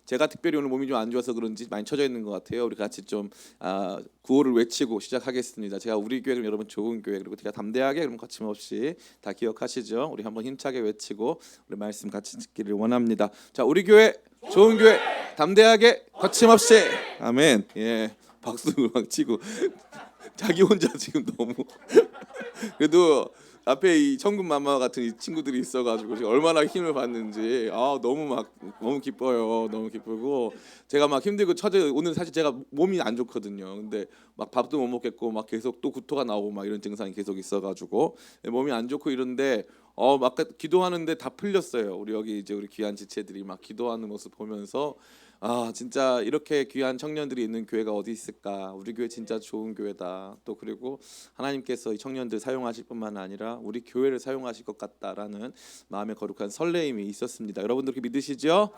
제가 특별히 오늘 몸이 좀 안 좋아서 그런지 많이 처져 있는 것 같아요. 우리 같이 좀 구호를 외치고 시작하겠습니다. 제가 우리 교회, 여러분 좋은 교회, 그리고 제가 담대하게, 그럼 거침없이 다 기억하시죠? 우리 한번 힘차게 외치고 우리 말씀 같이 듣기를 원합니다. 자, 우리 교회 좋은 교회, 담대하게, 거침없이. 아멘. 예, 박수 막 치고 자기 혼자 지금 너무 그래도 앞에 이 천군만마 같은 이 친구들이 있어가지고 지금 얼마나 힘을 받는지 너무 기뻐요. 너무 기쁘고 제가 막 힘들고 오늘 사실 제가 몸이 안 좋거든요. 근데 막 밥도 못 먹겠고 막 계속 또 구토가 나오고 막 이런 증상이 계속 있어가지고 몸이 안 좋고 이런데 막 기도하는데 다 풀렸어요. 우리 여기 이제 우리 귀한 지체들이 막 기도하는 모습 보면서 진짜 이렇게 귀한 청년들이 있는 교회가 어디 있을까? 우리 교회 진짜 좋은 교회다. 또 그리고 하나님께서 이 청년들 사용하실 뿐만 아니라 우리 교회를 사용하실 것 같다라는 마음의 거룩한 설레임이 있었습니다. 여러분들 그렇게 믿으시죠?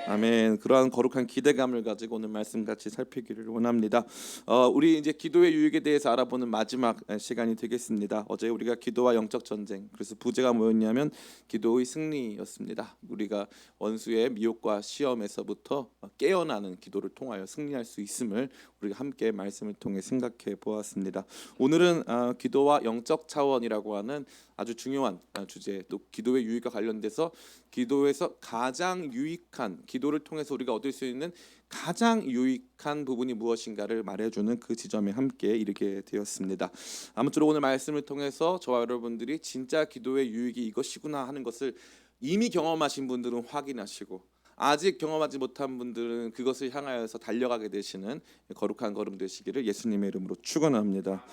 아멘. 그러한 거룩한 기대감을 가지고 오늘 말씀 같이 살피기를 원합니다. 우리 이제 기도의 유익에 대해서 알아보는 마지막 시간이 되겠습니다. 어제 우리가 기도와 영적 전쟁, 그래서 부제가 뭐였냐면 기도의 승리였습니다. 우리가 원수의 미혹과 시험에서부터 깨어나는 기도를 통하여 승리할 수 있음을 우리가 함께 말씀을 통해 생각해 보았습니다. 오늘은 기도와 영적 차원이라고 하는 아주 중요한 주제, 또 기도의 유익과 관련돼서 기도에서 가장 유익한, 기도를 통해서 우리가 얻을 수 있는 가장 유익한 부분이 무엇인가를 말해주는 그 지점에 함께 이르게 되었습니다. 아무쪼록 오늘 말씀을 통해서 저와 여러분들이 진짜 기도의 유익이 이것이구나 하는 것을 이미 경험하신 분들은 확인하시고, 아직 경험하지 못한 분들은 그것을 향하여서 달려가게 되시는 거룩한 걸음 되시기를 예수님의 이름으로 축원합니다.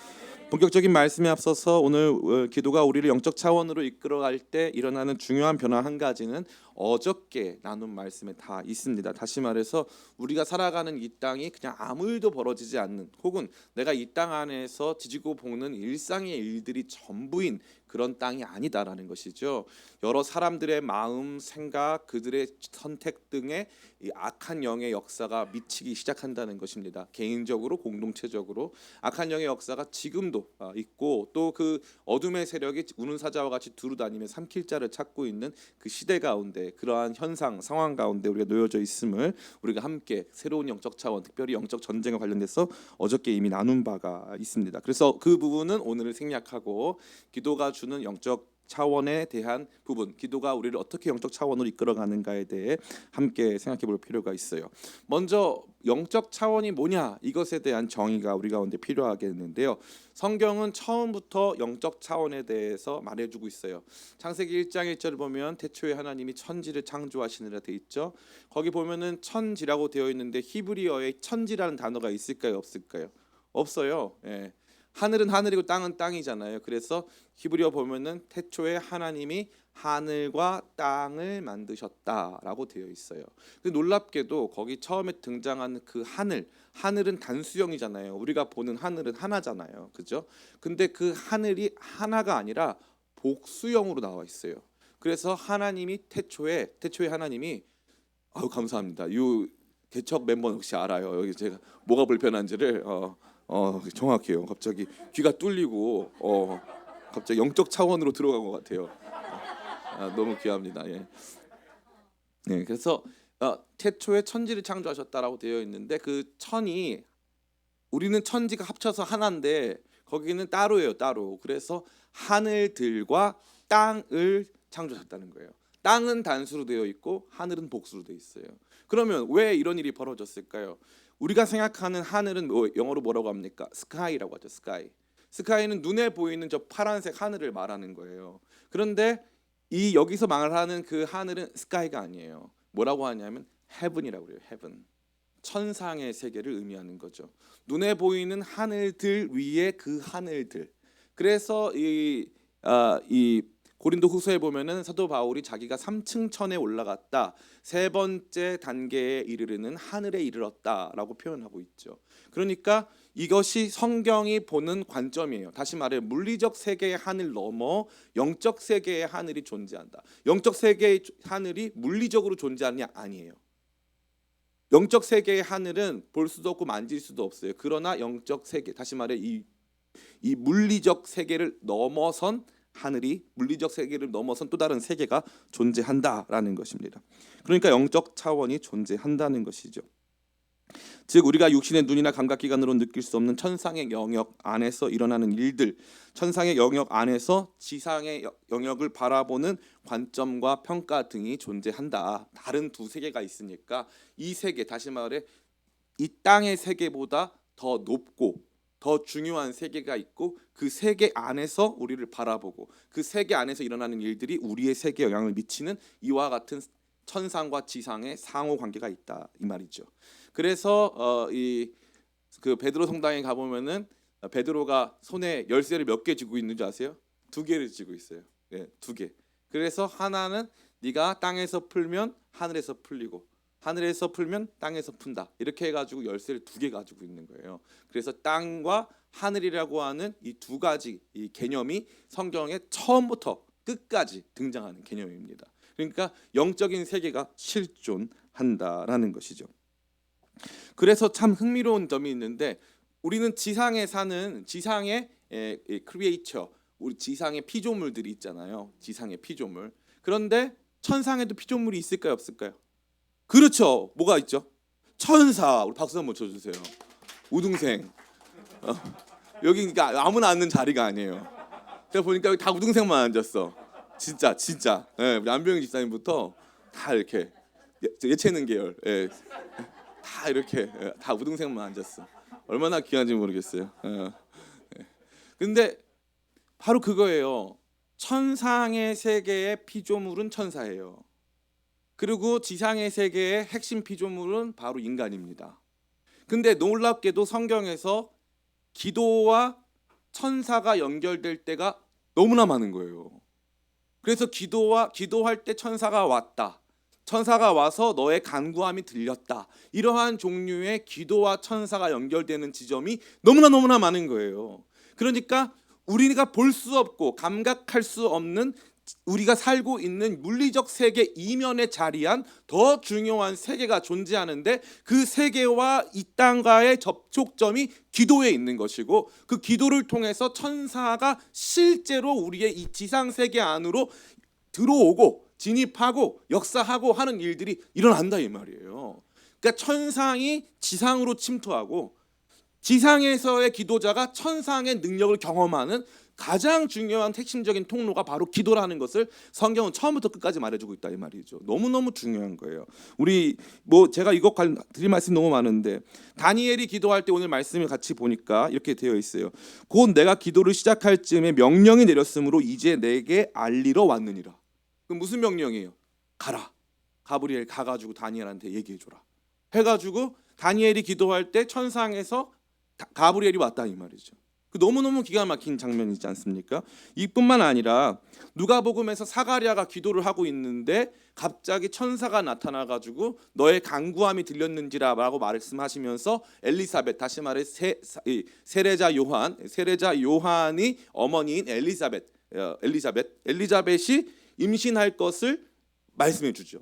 본격적인 말씀에 앞서서 오늘 기도가 우리를 영적 차원으로 이끌어갈 때 일어나는 중요한 변화 한 가지는 어저께 나눈 말씀에 다 있습니다. 다시 말해서 우리가 살아가는 이 땅이 그냥 아무 일도 벌어지지 않는, 혹은 내가 이 땅 안에서 지지고 볶는 일상의 일들이 전부인 그런 땅이 아니다라는 것이죠. 여러 사람들의 마음, 생각, 그들의 선택 등의 이 악한 영의 역사가 미치기 시작한다는 것입니다. 개인적으로, 공동체적으로 악한 영의 역사가 지금도 있고, 또 그 어둠의 세력이 우는 사자와 같이 두루 다니며 삼킬 자를 찾고 있는 그 시대 가운데, 그러한 현상, 상황 가운데 우리가 놓여져 있음을 우리가 함께 새로운 영적 차원, 특별히 영적 전쟁과 관련돼서 어저께 이미 나눈 바가 있습니다. 그래서 그 부분은 오늘을 생략하고 기도가 주는 영적 차원에 대한 부분, 기도가 우리를 어떻게 영적 차원으로 이끌어가는가에 대해 함께 생각해 볼 필요가 있어요. 먼저 영적 차원이 뭐냐, 이것에 대한 정의가 우리 가운데 필요하겠는데요. 성경은 처음부터 영적 차원에 대해서 말해주고 있어요. 창세기 1장 1절을 보면 태초에 하나님이 천지를 창조하시느라 돼 있죠. 거기 보면은 천지라고 되어 있는데 히브리어에 천지라는 단어가 있을까요, 없을까요? 없어요. 예. 하늘은 하늘이고 땅은 땅이잖아요. 그래서 히브리어 보면은 태초에 하나님이 하늘과 땅을 만드셨다라고 되어 있어요. 놀랍게도 거기 처음에 등장하는 그 하늘은 단수형이잖아요. 우리가 보는 하늘은 하나잖아요. 그죠? 근데 그 하늘이 하나가 아니라 복수형으로 나와 있어요. 그래서 하나님이 태초에 하나님이 감사합니다. 이 개척 멤버는 혹시 알아요? 여기 제가 뭐가 불편한지를 정확해요. 갑자기 귀가 뚫리고 갑자기 영적 차원으로 들어간 것 같아요. 너무 귀합니다. 예. 네, 그래서 태초에 천지를 창조하셨다라고 되어 있는데 그 천이, 우리는 천지가 합쳐서 하나인데 거기는 따로예요, 따로. 그래서 하늘들과 땅을 창조하셨다는 거예요. 땅은 단수로 되어 있고 하늘은 복수로 되어 있어요. 그러면 왜 이런 일이 벌어졌을까요? 우리가 생각하는 하늘은 영어로 뭐라고 합니까? 스카이라고 하죠. 스카이는 눈에 보이는 저 파란색 하늘을 말하는 거예요. 그런데 이 여기서 말하는 그 하늘은 스카이가 아니에요. 뭐라고 하냐면 헤븐이라고 그래요. 헤븐. 천상의 세계를 의미하는 거죠. 눈에 보이는 하늘들 위에 그 하늘들. 그래서 이 고린도 후서에 보면은 사도 바울이 자기가 3층 천에 올라갔다, 세 번째 단계에 이르르는 하늘에 이르렀다라고 표현하고 있죠. 그러니까 이것이 성경이 보는 관점이에요. 다시 말해 물리적 세계의 하늘 넘어 영적 세계의 하늘이 존재한다. 영적 세계의 하늘이 물리적으로 존재하느냐? 아니에요. 영적 세계의 하늘은 볼 수도 없고 만질 수도 없어요. 그러나 영적 세계, 다시 말해 이 물리적 세계를 넘어선 하늘이 물리적 세계를 넘어선 또 다른 세계가 존재한다라는 것입니다. 그러니까 영적 차원이 존재한다는 것이죠. 즉 우리가 육신의 눈이나 감각기관으로 느낄 수 없는 천상의 영역 안에서 일어나는 일들, 천상의 영역 안에서 지상의 영역을 바라보는 관점과 평가 등이 존재한다. 다른 두 세계가 있으니까 이 세계, 다시 말해 이 땅의 세계보다 더 높고 더 중요한 세계가 있고 그 세계 안에서 우리를 바라보고 그 세계 안에서 일어나는 일들이 우리의 세계에 영향을 미치는 이와 같은 천상과 지상의 상호 관계가 있다 이 말이죠. 그래서 이 그 베드로 성당에 가 보면은 베드로가 손에 열쇠를 몇 개 쥐고 있는 줄 아세요? 2개를 쥐고 있어요. 예, 2개. 그래서 하나는 네가 땅에서 풀면 하늘에서 풀리고 하늘에서 풀면 땅에서 푼다. 이렇게 해가지고 열쇠를 2개 가지고 있는 거예요. 그래서 땅과 하늘이라고 하는 이 두 가지 이 개념이 성경에 처음부터 끝까지 등장하는 개념입니다. 그러니까 영적인 세계가 실존한다라는 것이죠. 그래서 참 흥미로운 점이 있는데 우리는 지상에 사는 지상의 크리에이처, 우리 지상의 피조물들이 있잖아요. 지상의 피조물. 그런데 천상에도 피조물이 있을까요, 없을까요? 그렇죠. 뭐가 있죠? 천사. 우리 박수 한번 쳐주세요. 우등생. 여기 그러니까 아무나 앉는 자리가 아니에요. 제가 보니까 여기 다 우등생만 앉았어. 진짜. 예, 우리 안병희 집사님부터 다 이렇게 예체능 계열. 예. 다 이렇게 다 우등생만 앉았어. 얼마나 귀한지 모르겠어요. 근데 바로 그거예요. 천상의 세계의 피조물은 천사예요. 그리고 지상의 세계의 핵심 피조물은 바로 인간입니다. 근데 놀랍게도 성경에서 기도와 천사가 연결될 때가 너무나 많은 거예요. 그래서 기도할 때 천사가 왔다. 천사가 와서 너의 간구함이 들렸다. 이러한 종류의 기도와 천사가 연결되는 지점이 너무나 많은 거예요. 그러니까 우리가 볼 수 없고 감각할 수 없는 우리가 살고 있는 물리적 세계 이면에 자리한 더 중요한 세계가 존재하는데 그 세계와 이 땅과의 접촉점이 기도에 있는 것이고 그 기도를 통해서 천사가 실제로 우리의 이 지상 세계 안으로 들어오고 진입하고 역사하고 하는 일들이 일어난다 이 말이에요. 그러니까 천상이 지상으로 침투하고 지상에서의 기도자가 천상의 능력을 경험하는 가장 중요한 핵심적인 통로가 바로 기도라는 것을 성경은 처음부터 끝까지 말해주고 있다 이 말이죠. 너무너무 중요한 거예요. 우리 제가 이것 드릴 말씀이 너무 많은데 다니엘이 기도할 때 오늘 말씀을 같이 보니까 이렇게 되어 있어요. 곧 내가 기도를 시작할 즈음에 명령이 내렸으므로 이제 내게 알리러 왔느니라. 그럼 무슨 명령이에요? 가라. 가브리엘 가가지고 다니엘한테 얘기해줘라. 해가지고 다니엘이 기도할 때 천상에서 가브리엘이 왔다 이 말이죠. 너무너무 기가 막힌 장면이지 않습니까? 이뿐만 아니라 누가복음에서 사가랴가 기도를 하고 있는데 갑자기 천사가 나타나가지고 너의 간구함이 들렸는지라고 말씀하시면서 엘리사벳, 다시 말해 세례자 요한이 어머니인 엘리자벳이 임신할 것을 말씀해 주죠.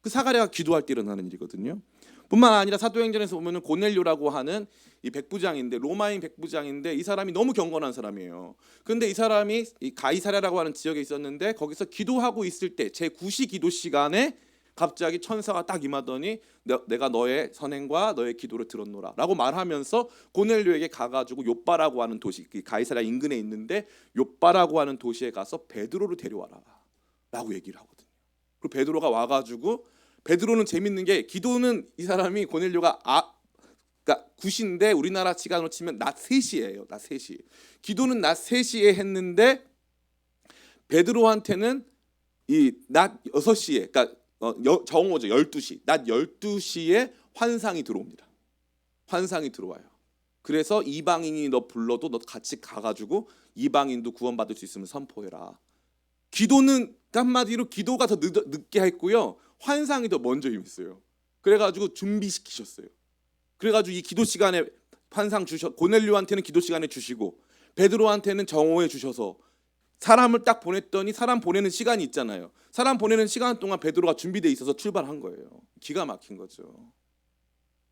그 사가랴가 기도할 때 일어나는 일이거든요. 뿐만 아니라 사도행전에서 보면은 고넬료라고 하는 이 백부장인데 로마인 백부장인데 이 사람이 너무 경건한 사람이에요. 그런데 이 사람이 이 가이사랴라고 하는 지역에 있었는데 거기서 기도하고 있을 때 제9시 기도 시간에 갑자기 천사가 딱 임하더니 내가 너의 선행과 너의 기도를 들었노라라고 말하면서 고넬료에게 가가지고 욥바라고 하는 도시, 가이사랴 인근에 있는데 욥바라고 하는 도시에 가서 베드로를 데려와라라고 얘기를 하거든요. 그리고 베드로가 와가지고 베드로는 재밌는 게 기도는 이 사람이 고넬료가 그러니까 9시인데 우리나라 시간으로 치면 낮 3시예요. 낮 3시. 기도는 낮 3시에 했는데 베드로한테는 이 낮 6시에 그러니까 정오죠. 12시. 낮 12시에 환상이 들어옵니다. 환상이 들어와요. 그래서 이방인이 너 불러도 너 같이 가가지고 이방인도 구원받을 수 있으면 선포해라. 기도는 한마디로 기도가 더 늦게 했고요. 환상이 더 먼저 임했어요. 그래가지고 준비시키셨어요. 그래가지고 이 기도 시간에 환상 고넬료한테는 기도 시간에 주시고 베드로한테는 정오에 주셔서 사람을 딱 보냈더니 사람 보내는 시간이 있잖아요. 사람 보내는 시간 동안 베드로가 준비돼 있어서 출발한 거예요. 기가 막힌 거죠.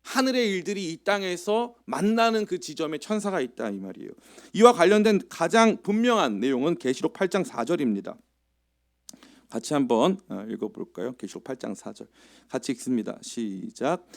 하늘의 일들이 이 땅에서 만나는 그 지점에 천사가 있다 이 말이에요. 이와 관련된 가장 분명한 내용은 계시록 8장 4절입니다. 같이 한번 읽어볼까요? 계시록 8장 4절 같이 읽습니다. 시작.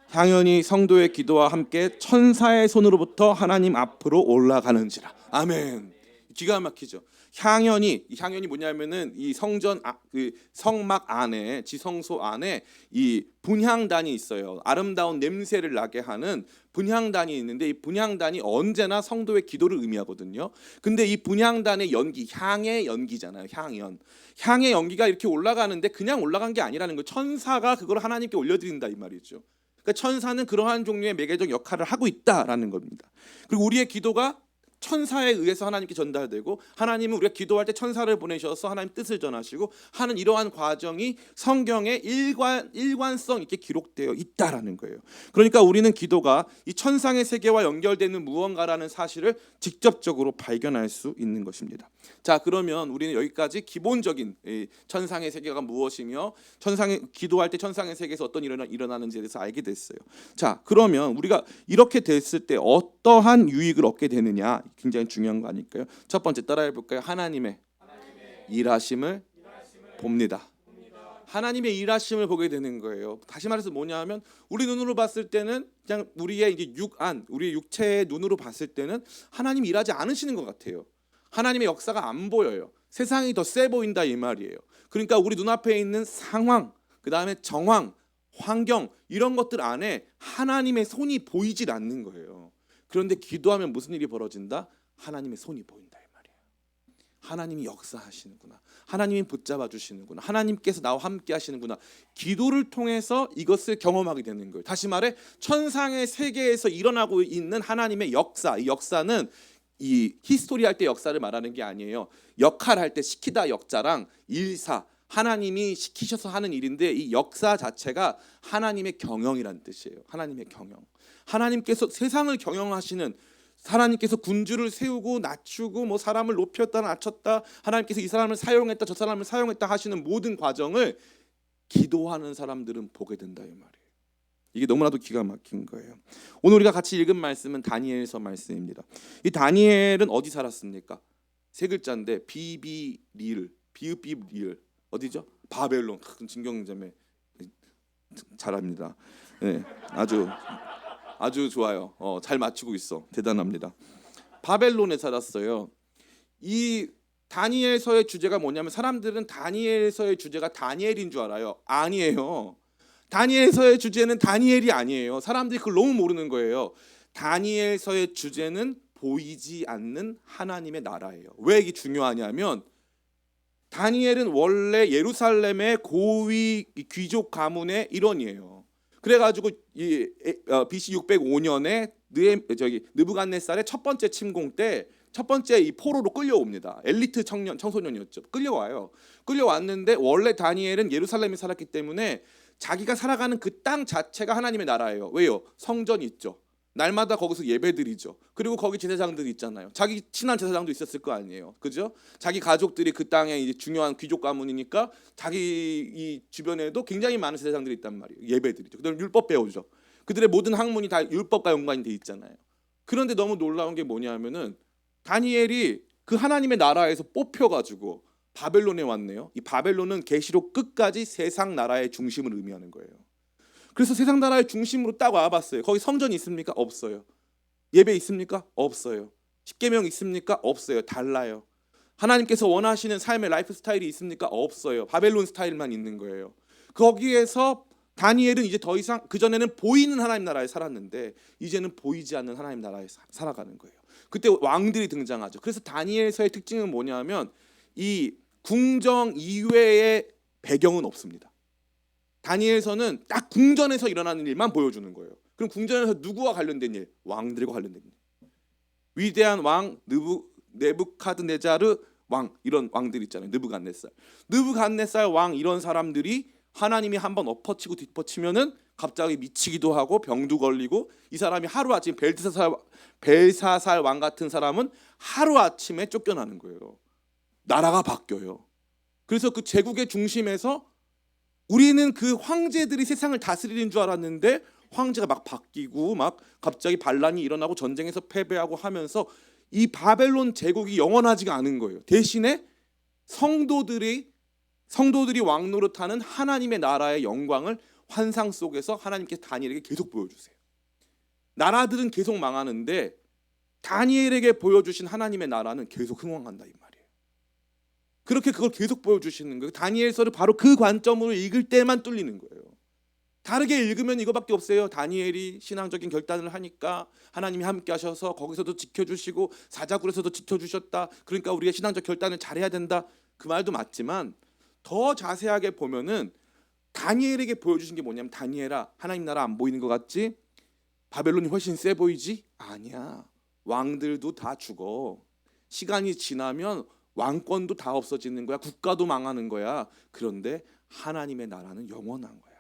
향연이 성도의 기도와 함께 천사의 손으로부터 하나님 앞으로 올라가는지라. 아멘. 기가 막히죠. 향연이 뭐냐면은 이 성전 그 성막 안에 지성소 안에 이 분향단이 있어요. 아름다운 냄새를 나게 하는 분향단이 있는데 이 분향단이 언제나 성도의 기도를 의미하거든요. 근데 이 분향단의 연기, 향의 연기잖아요. 향의 연기가 이렇게 올라가는데 그냥 올라간 게 아니라는 거예요. 천사가 그걸 하나님께 올려드린다 이 말이죠. 그러니까 천사는 그러한 종류의 매개적 역할을 하고 있다라는 겁니다. 그리고 우리의 기도가 천사에 의해서 하나님께 전달되고 하나님은 우리가 기도할 때 천사를 보내셔서 하나님 뜻을 전하시고 하는 이러한 과정이 성경에 일관성 있게 기록되어 있다라는 거예요. 그러니까 우리는 기도가 이 천상의 세계와 연결되는 무언가라는 사실을 직접적으로 발견할 수 있는 것입니다. 자, 그러면 우리는 여기까지 기본적인 천상의 세계가 무엇이며 기도할 때 천상의 세계에서 어떤 일이 일어나는지에 대해서 알게 됐어요. 자, 그러면 우리가 이렇게 됐을 때 어떠한 유익을 얻게 되느냐 굉장히 중요한 거 아닐까요? 첫 번째 따라해 볼까요? 하나님의 일하심을 봅니다. 하나님의 일하심을 보게 되는 거예요. 다시 말해서 뭐냐하면 우리 눈으로 봤을 때는 그냥 우리의 이제 우리의 육체의 눈으로 봤을 때는 하나님이 일하지 않으시는 것 같아요. 하나님의 역사가 안 보여요. 세상이 더 세 보인다 이 말이에요. 그러니까 우리 눈앞에 있는 상황, 그 다음에 정황, 환경 이런 것들 안에 하나님의 손이 보이질 않는 거예요. 그런데 기도하면 무슨 일이 벌어진다? 하나님의 손이 보인다 이 말이에요. 하나님이 역사하시는구나. 하나님이 붙잡아 주시는구나. 하나님께서 나와 함께 하시는구나. 기도를 통해서 이것을 경험하게 되는 거예요. 다시 말해 천상의 세계에서 일어나고 있는 하나님의 역사. 이 역사는 이 히스토리 할 때 역사를 말하는 게 아니에요. 역할할 때 시키다 역자랑 일사 하나님이 시키셔서 하는 일인데 이 역사 자체가 하나님의 경영이라는 뜻이에요. 하나님의 경영. 하나님께서 세상을 경영하시는 하나님께서 군주를 세우고 낮추고 뭐 사람을 높였다 낮췄다 하나님께서 이 사람을 사용했다 저 사람을 사용했다 하시는 모든 과정을 기도하는 사람들은 보게 된다 이 말이에요. 이게 너무나도 기가 막힌 거예요. 오늘 우리가 같이 읽은 말씀은 다니엘서 말씀입니다. 이 다니엘은 어디 살았습니까? 세 글자인데 비비리을 어디죠? 바벨론. 진경점에 잘합니다. 네, 아주 좋아요. 잘 맞추고 있어. 대단합니다. 바벨론에 살았어요. 이 다니엘서의 주제가 뭐냐면 사람들은 다니엘서의 주제가 다니엘인 줄 알아요. 아니에요. 다니엘서의 주제는 다니엘이 아니에요. 사람들이 그걸 너무 모르는 거예요. 다니엘서의 주제는 보이지 않는 하나님의 나라예요. 왜 이게 중요하냐면 다니엘은 원래 예루살렘의 고위 귀족 가문의 일원이에요. 그래가지고 BC 605년에 느부갓네살의 첫 번째 침공 때 첫 번째 이 포로로 끌려옵니다. 엘리트 청소년이었죠. 끌려왔는데 원래 다니엘은 예루살렘에 살았기 때문에 자기가 살아가는 그 땅 자체가 하나님의 나라예요. 왜요? 성전이 있죠. 날마다 거기서 예배드리죠. 그리고 거기 제사장들이 있잖아요. 자기 친한 제사장도 있었을 거 아니에요. 그죠? 자기 가족들이 그 땅에 이제 중요한 귀족 가문이니까 자기 이 주변에도 굉장히 많은 제사장들이 있단 말이에요. 예배드리죠. 그다음에 율법 배우죠. 그들의 모든 학문이 다 율법과 연관이 돼 있잖아요. 그런데 너무 놀라운 게 뭐냐면은 다니엘이 그 하나님의 나라에서 뽑혀가지고 바벨론에 왔네요. 이 바벨론은 계시록 끝까지 세상 나라의 중심을 의미하는 거예요. 그래서 세상 나라의 중심으로 딱 와봤어요. 거기 성전이 있습니까? 없어요. 예배 있습니까? 없어요. 십계명 있습니까? 없어요. 달라요. 하나님께서 원하시는 삶의 라이프 스타일이 있습니까? 없어요. 바벨론 스타일만 있는 거예요. 거기에서 다니엘은 이제 더 이상 그전에는 보이는 하나님 나라에 살았는데 이제는 보이지 않는 하나님 나라에 살아가는 거예요. 그때 왕들이 등장하죠. 그래서 다니엘서의 특징은 뭐냐면 이 궁정 이외의 배경은 없습니다. 다니엘서는 딱 궁전에서 일어나는 일만 보여주는 거예요. 그럼 궁전에서 누구와 관련된 일? 왕들과 관련된 일. 위대한 왕 네부카드네자르 왕 이런 왕들 있잖아요. 느부갓네살 왕 이런 사람들이 하나님이 한번 엎어치고 뒷퍼치면은 갑자기 미치기도 하고 병도 걸리고 이 사람이 하루아침 벨사살 왕 같은 사람은 하루아침에 쫓겨나는 거예요. 나라가 바뀌어요. 그래서 그 제국의 중심에서 우리는 그 황제들이 세상을 다스리는 줄 알았는데 황제가 막 바뀌고 막 갑자기 반란이 일어나고 전쟁에서 패배하고 하면서 이 바벨론 제국이 영원하지가 않은 거예요. 대신에 성도들이 왕노릇하는 하나님의 나라의 영광을 환상 속에서 하나님께서 다니엘에게 계속 보여주세요. 나라들은 계속 망하는데 다니엘에게 보여주신 하나님의 나라는 계속 흥왕한다 이 말이에요. 그렇게 그걸 계속 보여주시는 거예요. 다니엘서를 바로 그 관점으로 읽을 때만 뚫리는 거예요. 다르게 읽으면 이거밖에 없어요. 다니엘이 신앙적인 결단을 하니까 하나님이 함께 하셔서 거기서도 지켜주시고 사자굴에서도 지켜주셨다. 그러니까 우리의 신앙적 결단을 잘해야 된다. 그 말도 맞지만 더 자세하게 보면은 다니엘에게 보여주신 게 뭐냐면 다니엘아 하나님 나라 안 보이는 것 같지? 바벨론이 훨씬 세 보이지? 아니야. 왕들도 다 죽어. 시간이 지나면 왕권도 다 없어지는 거야. 국가도 망하는 거야. 그런데 하나님의 나라는 영원한 거야.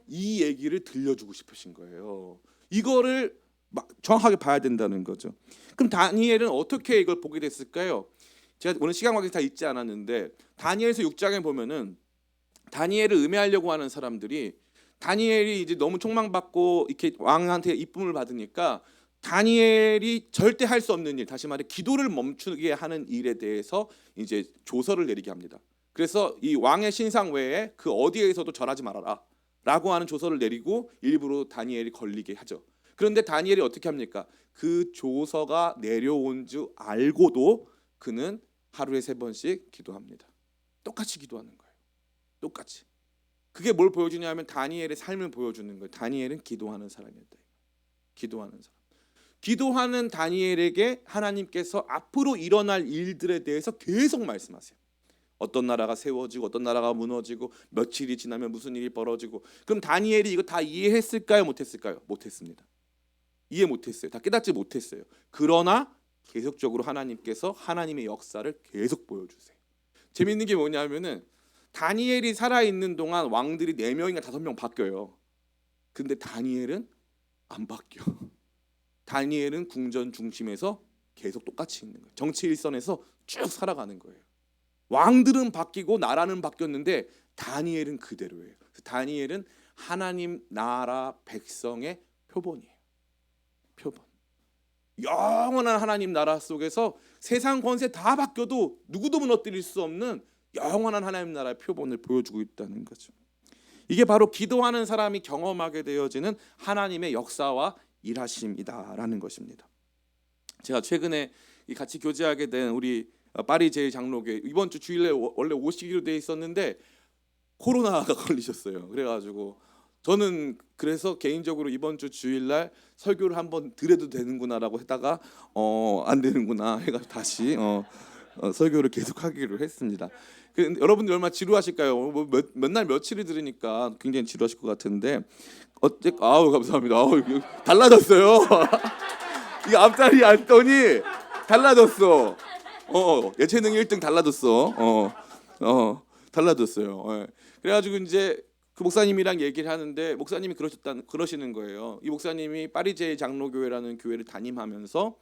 이 얘기를 들려주고 싶으신 거예요. 이거를 정확하게 봐야 된다는 거죠. 그럼 다니엘은 어떻게 이걸 보게 됐을까요? 제가 오늘 시간 관계상 다 읽지 않았는데 다니엘서 6장에 보면은 다니엘을 음해하려고 하는 사람들이 다니엘이 이제 너무 총망받고 이렇게 왕한테 이쁨을 받으니까 다니엘이 절대 할 수 없는 일, 다시 말해 기도를 멈추게 하는 일에 대해서 이제 조서를 내리게 합니다. 그래서 이 왕의 신상 외에 그 어디에서도 절하지 말아라 라고 하는 조서를 내리고 일부러 다니엘이 걸리게 하죠. 그런데 다니엘이 어떻게 합니까? 그 조서가 내려온 줄 알고도 그는 하루에 3번씩 기도합니다. 똑같이 기도하는 거예요. 똑같이. 그게 뭘 보여주냐면 다니엘의 삶을 보여주는 거예요. 다니엘은 기도하는 사람이었다. 기도하는 사람. 기도하는 다니엘에게 하나님께서 앞으로 일어날 일들에 대해서 계속 말씀하세요. 어떤 나라가 세워지고 어떤 나라가 무너지고 며칠이 지나면 무슨 일이 벌어지고. 그럼 다니엘이 이거 다 이해했을까요? 못했을까요? 못했습니다. 이해 못했어요. 다 깨닫지 못했어요. 그러나 계속적으로 하나님께서 하나님의 역사를 계속 보여주세요. 재밌는 게 뭐냐면은 다니엘이 살아있는 동안 왕들이 4명인가 5명 바뀌어요. 근데 다니엘은 안 바뀌어. 다니엘은 궁전 중심에서 계속 똑같이 있는 거예요. 정치 일선에서 쭉 살아가는 거예요. 왕들은 바뀌고 나라는 바뀌었는데 다니엘은 그대로예요. 다니엘은 하나님 나라 백성의 표본이에요. 표본. 영원한 하나님 나라 속에서 세상 권세 다 바뀌어도 누구도 무너뜨릴 수 없는 영원한 하나님 나라의 표본을 보여주고 있다는 거죠. 이게 바로 기도하는 사람이 경험하게 되어지는 하나님의 역사와 일하심이다라는 것입니다. 제가 최근에 같이 교제하게 된 우리 파리 제1장로교회 이번 주 주일에 원래 오시기로 돼 있었는데 코로나가 걸리셨어요. 그래가지고 저는 그래서 개인적으로 이번 주 주일날 설교를 한번 드려도 되는구나라고 했다가 안 되는구나 해가지고 다시 설교를 계속하기로 했습니다. 여러분들 얼마나 지루하실까요? 몇 날 며칠을 들으니까 굉장히 지루하실 것 같은데 아우 감사합니다. 달라졌어요. 이게 앞자리 앉더니 달라졌어. 예체능 1등 달라졌어. 달라졌어요. 그래가지고 이제 그 목사님이랑 얘기를 하는데 목사님이 그러시는 거예요. 이 목사님이 파리제 장로교회라는 교회를 담임하면서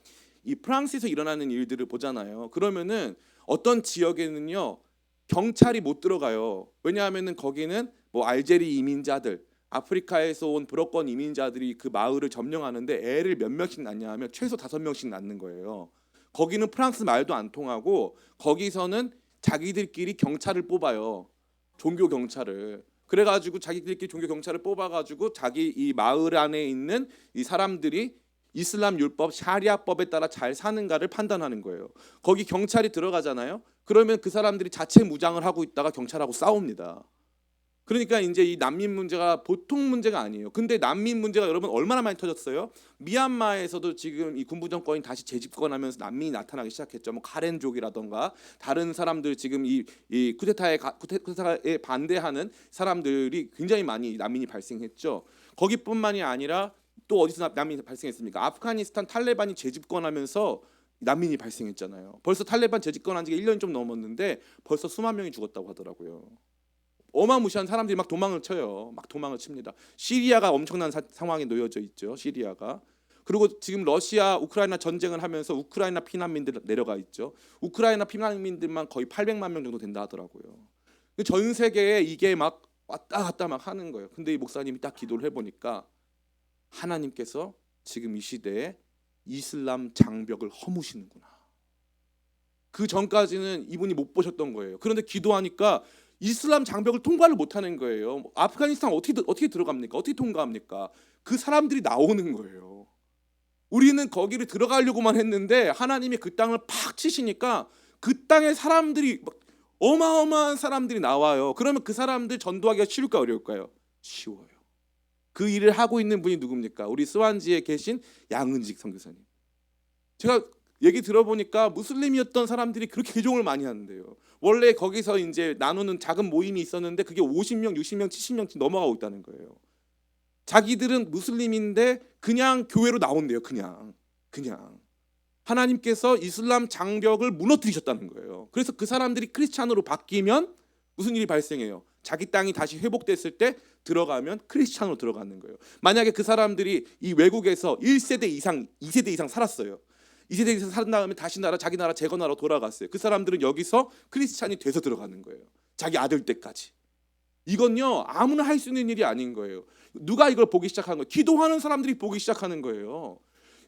이 프랑스에서 일어나는 일들을 보잖아요. 그러면은 어떤 지역에는요 경찰이 못 들어가요. 왜냐하면은 거기는 뭐 알제리 이민자들, 아프리카에서 온 브로건 이민자들이 그 마을을 점령하는데 애를 몇 명씩 낳냐 하면 최소 5명씩 낳는 거예요. 거기는 프랑스 말도 안 통하고 거기서는 자기들끼리 경찰을 뽑아요. 종교 경찰을. 그래가지고 자기들끼리 종교 경찰을 뽑아가지고 자기 이 마을 안에 있는 이 사람들이 이슬람 율법 샤리아법에 따라 잘 사는가를 판단하는 거예요. 거기 경찰이 들어가잖아요. 그러면 그 사람들이 자체 무장을 하고 있다가 경찰하고 싸웁니다. 그러니까 이제 이 난민 문제가 보통 문제가 아니에요. 근데 난민 문제가 여러분 얼마나 많이 터졌어요? 미얀마에서도 지금 이 군부 정권이 다시 재집권하면서 난민이 나타나기 시작했죠. 뭐 카렌족이라던가 다른 사람들 지금 이 쿠데타에 반대하는 사람들이 굉장히 많이 난민이 발생했죠. 거기뿐만이 아니라 또 어디서 난민이 발생했습니까? 아프가니스탄 탈레반이 재집권하면서 난민이 발생했잖아요. 벌써 탈레반 재집권한 지가 1년이 좀 넘었는데 벌써 수만 명이 죽었다고 하더라고요. 어마무시한 사람들이 막 도망을 쳐요. 막 도망을 칩니다. 시리아가 엄청난 상황에 놓여져 있죠. 시리아가. 그리고 지금 러시아 우크라이나 전쟁을 하면서 우크라이나 피난민들 내려가 있죠. 우크라이나 피난민들만 거의 800만 명 정도 된다 하더라고요. 전 세계에 이게 막 왔다 갔다 막 하는 거예요. 근데 이 목사님이 딱 기도를 해보니까 하나님께서 지금 이 시대에 이슬람 장벽을 허무시는구나. 그 전까지는 이분이 못 보셨던 거예요. 그런데 기도하니까 이슬람 장벽을 통과를 못하는 거예요. 아프가니스탄 어떻게 들어갑니까? 어떻게 통과합니까? 그 사람들이 나오는 거예요. 우리는 거기를 들어가려고만 했는데 하나님이 그 땅을 팍 치시니까 그 땅에 사람들이 어마어마한 사람들이 나와요. 그러면 그 사람들 전도하기가 쉬울까 어려울까요? 쉬워요. 그 일을 하고 있는 분이 누굽니까? 우리 스완지에 계신 양은직 선교사님. 제가 얘기 들어보니까 무슬림이었던 사람들이 그렇게 개종을 많이 하는데요. 원래 거기서 이제 나누는 작은 모임이 있었는데 그게 50명, 60명, 70명씩 넘어가고 있다는 거예요. 자기들은 무슬림인데 그냥 교회로 나온대요. 그냥 하나님께서 이슬람 장벽을 무너뜨리셨다는 거예요. 그래서 그 사람들이 크리스찬으로 바뀌면 무슨 일이 발생해요? 자기 땅이 다시 회복됐을 때 들어가면 크리스찬으로 들어가는 거예요. 만약에 그 사람들이 이 외국에서 1세대 이상, 2세대 이상 살았어요. 2세대 이상 산 다음에 다시 자기 나라 재건하러 돌아갔어요. 그 사람들은 여기서 크리스찬이 돼서 들어가는 거예요. 자기 아들 때까지. 이건요 아무나 할 수 있는 일이 아닌 거예요. 누가 이걸 보기 시작한 거예요? 기도하는 사람들이 보기 시작하는 거예요.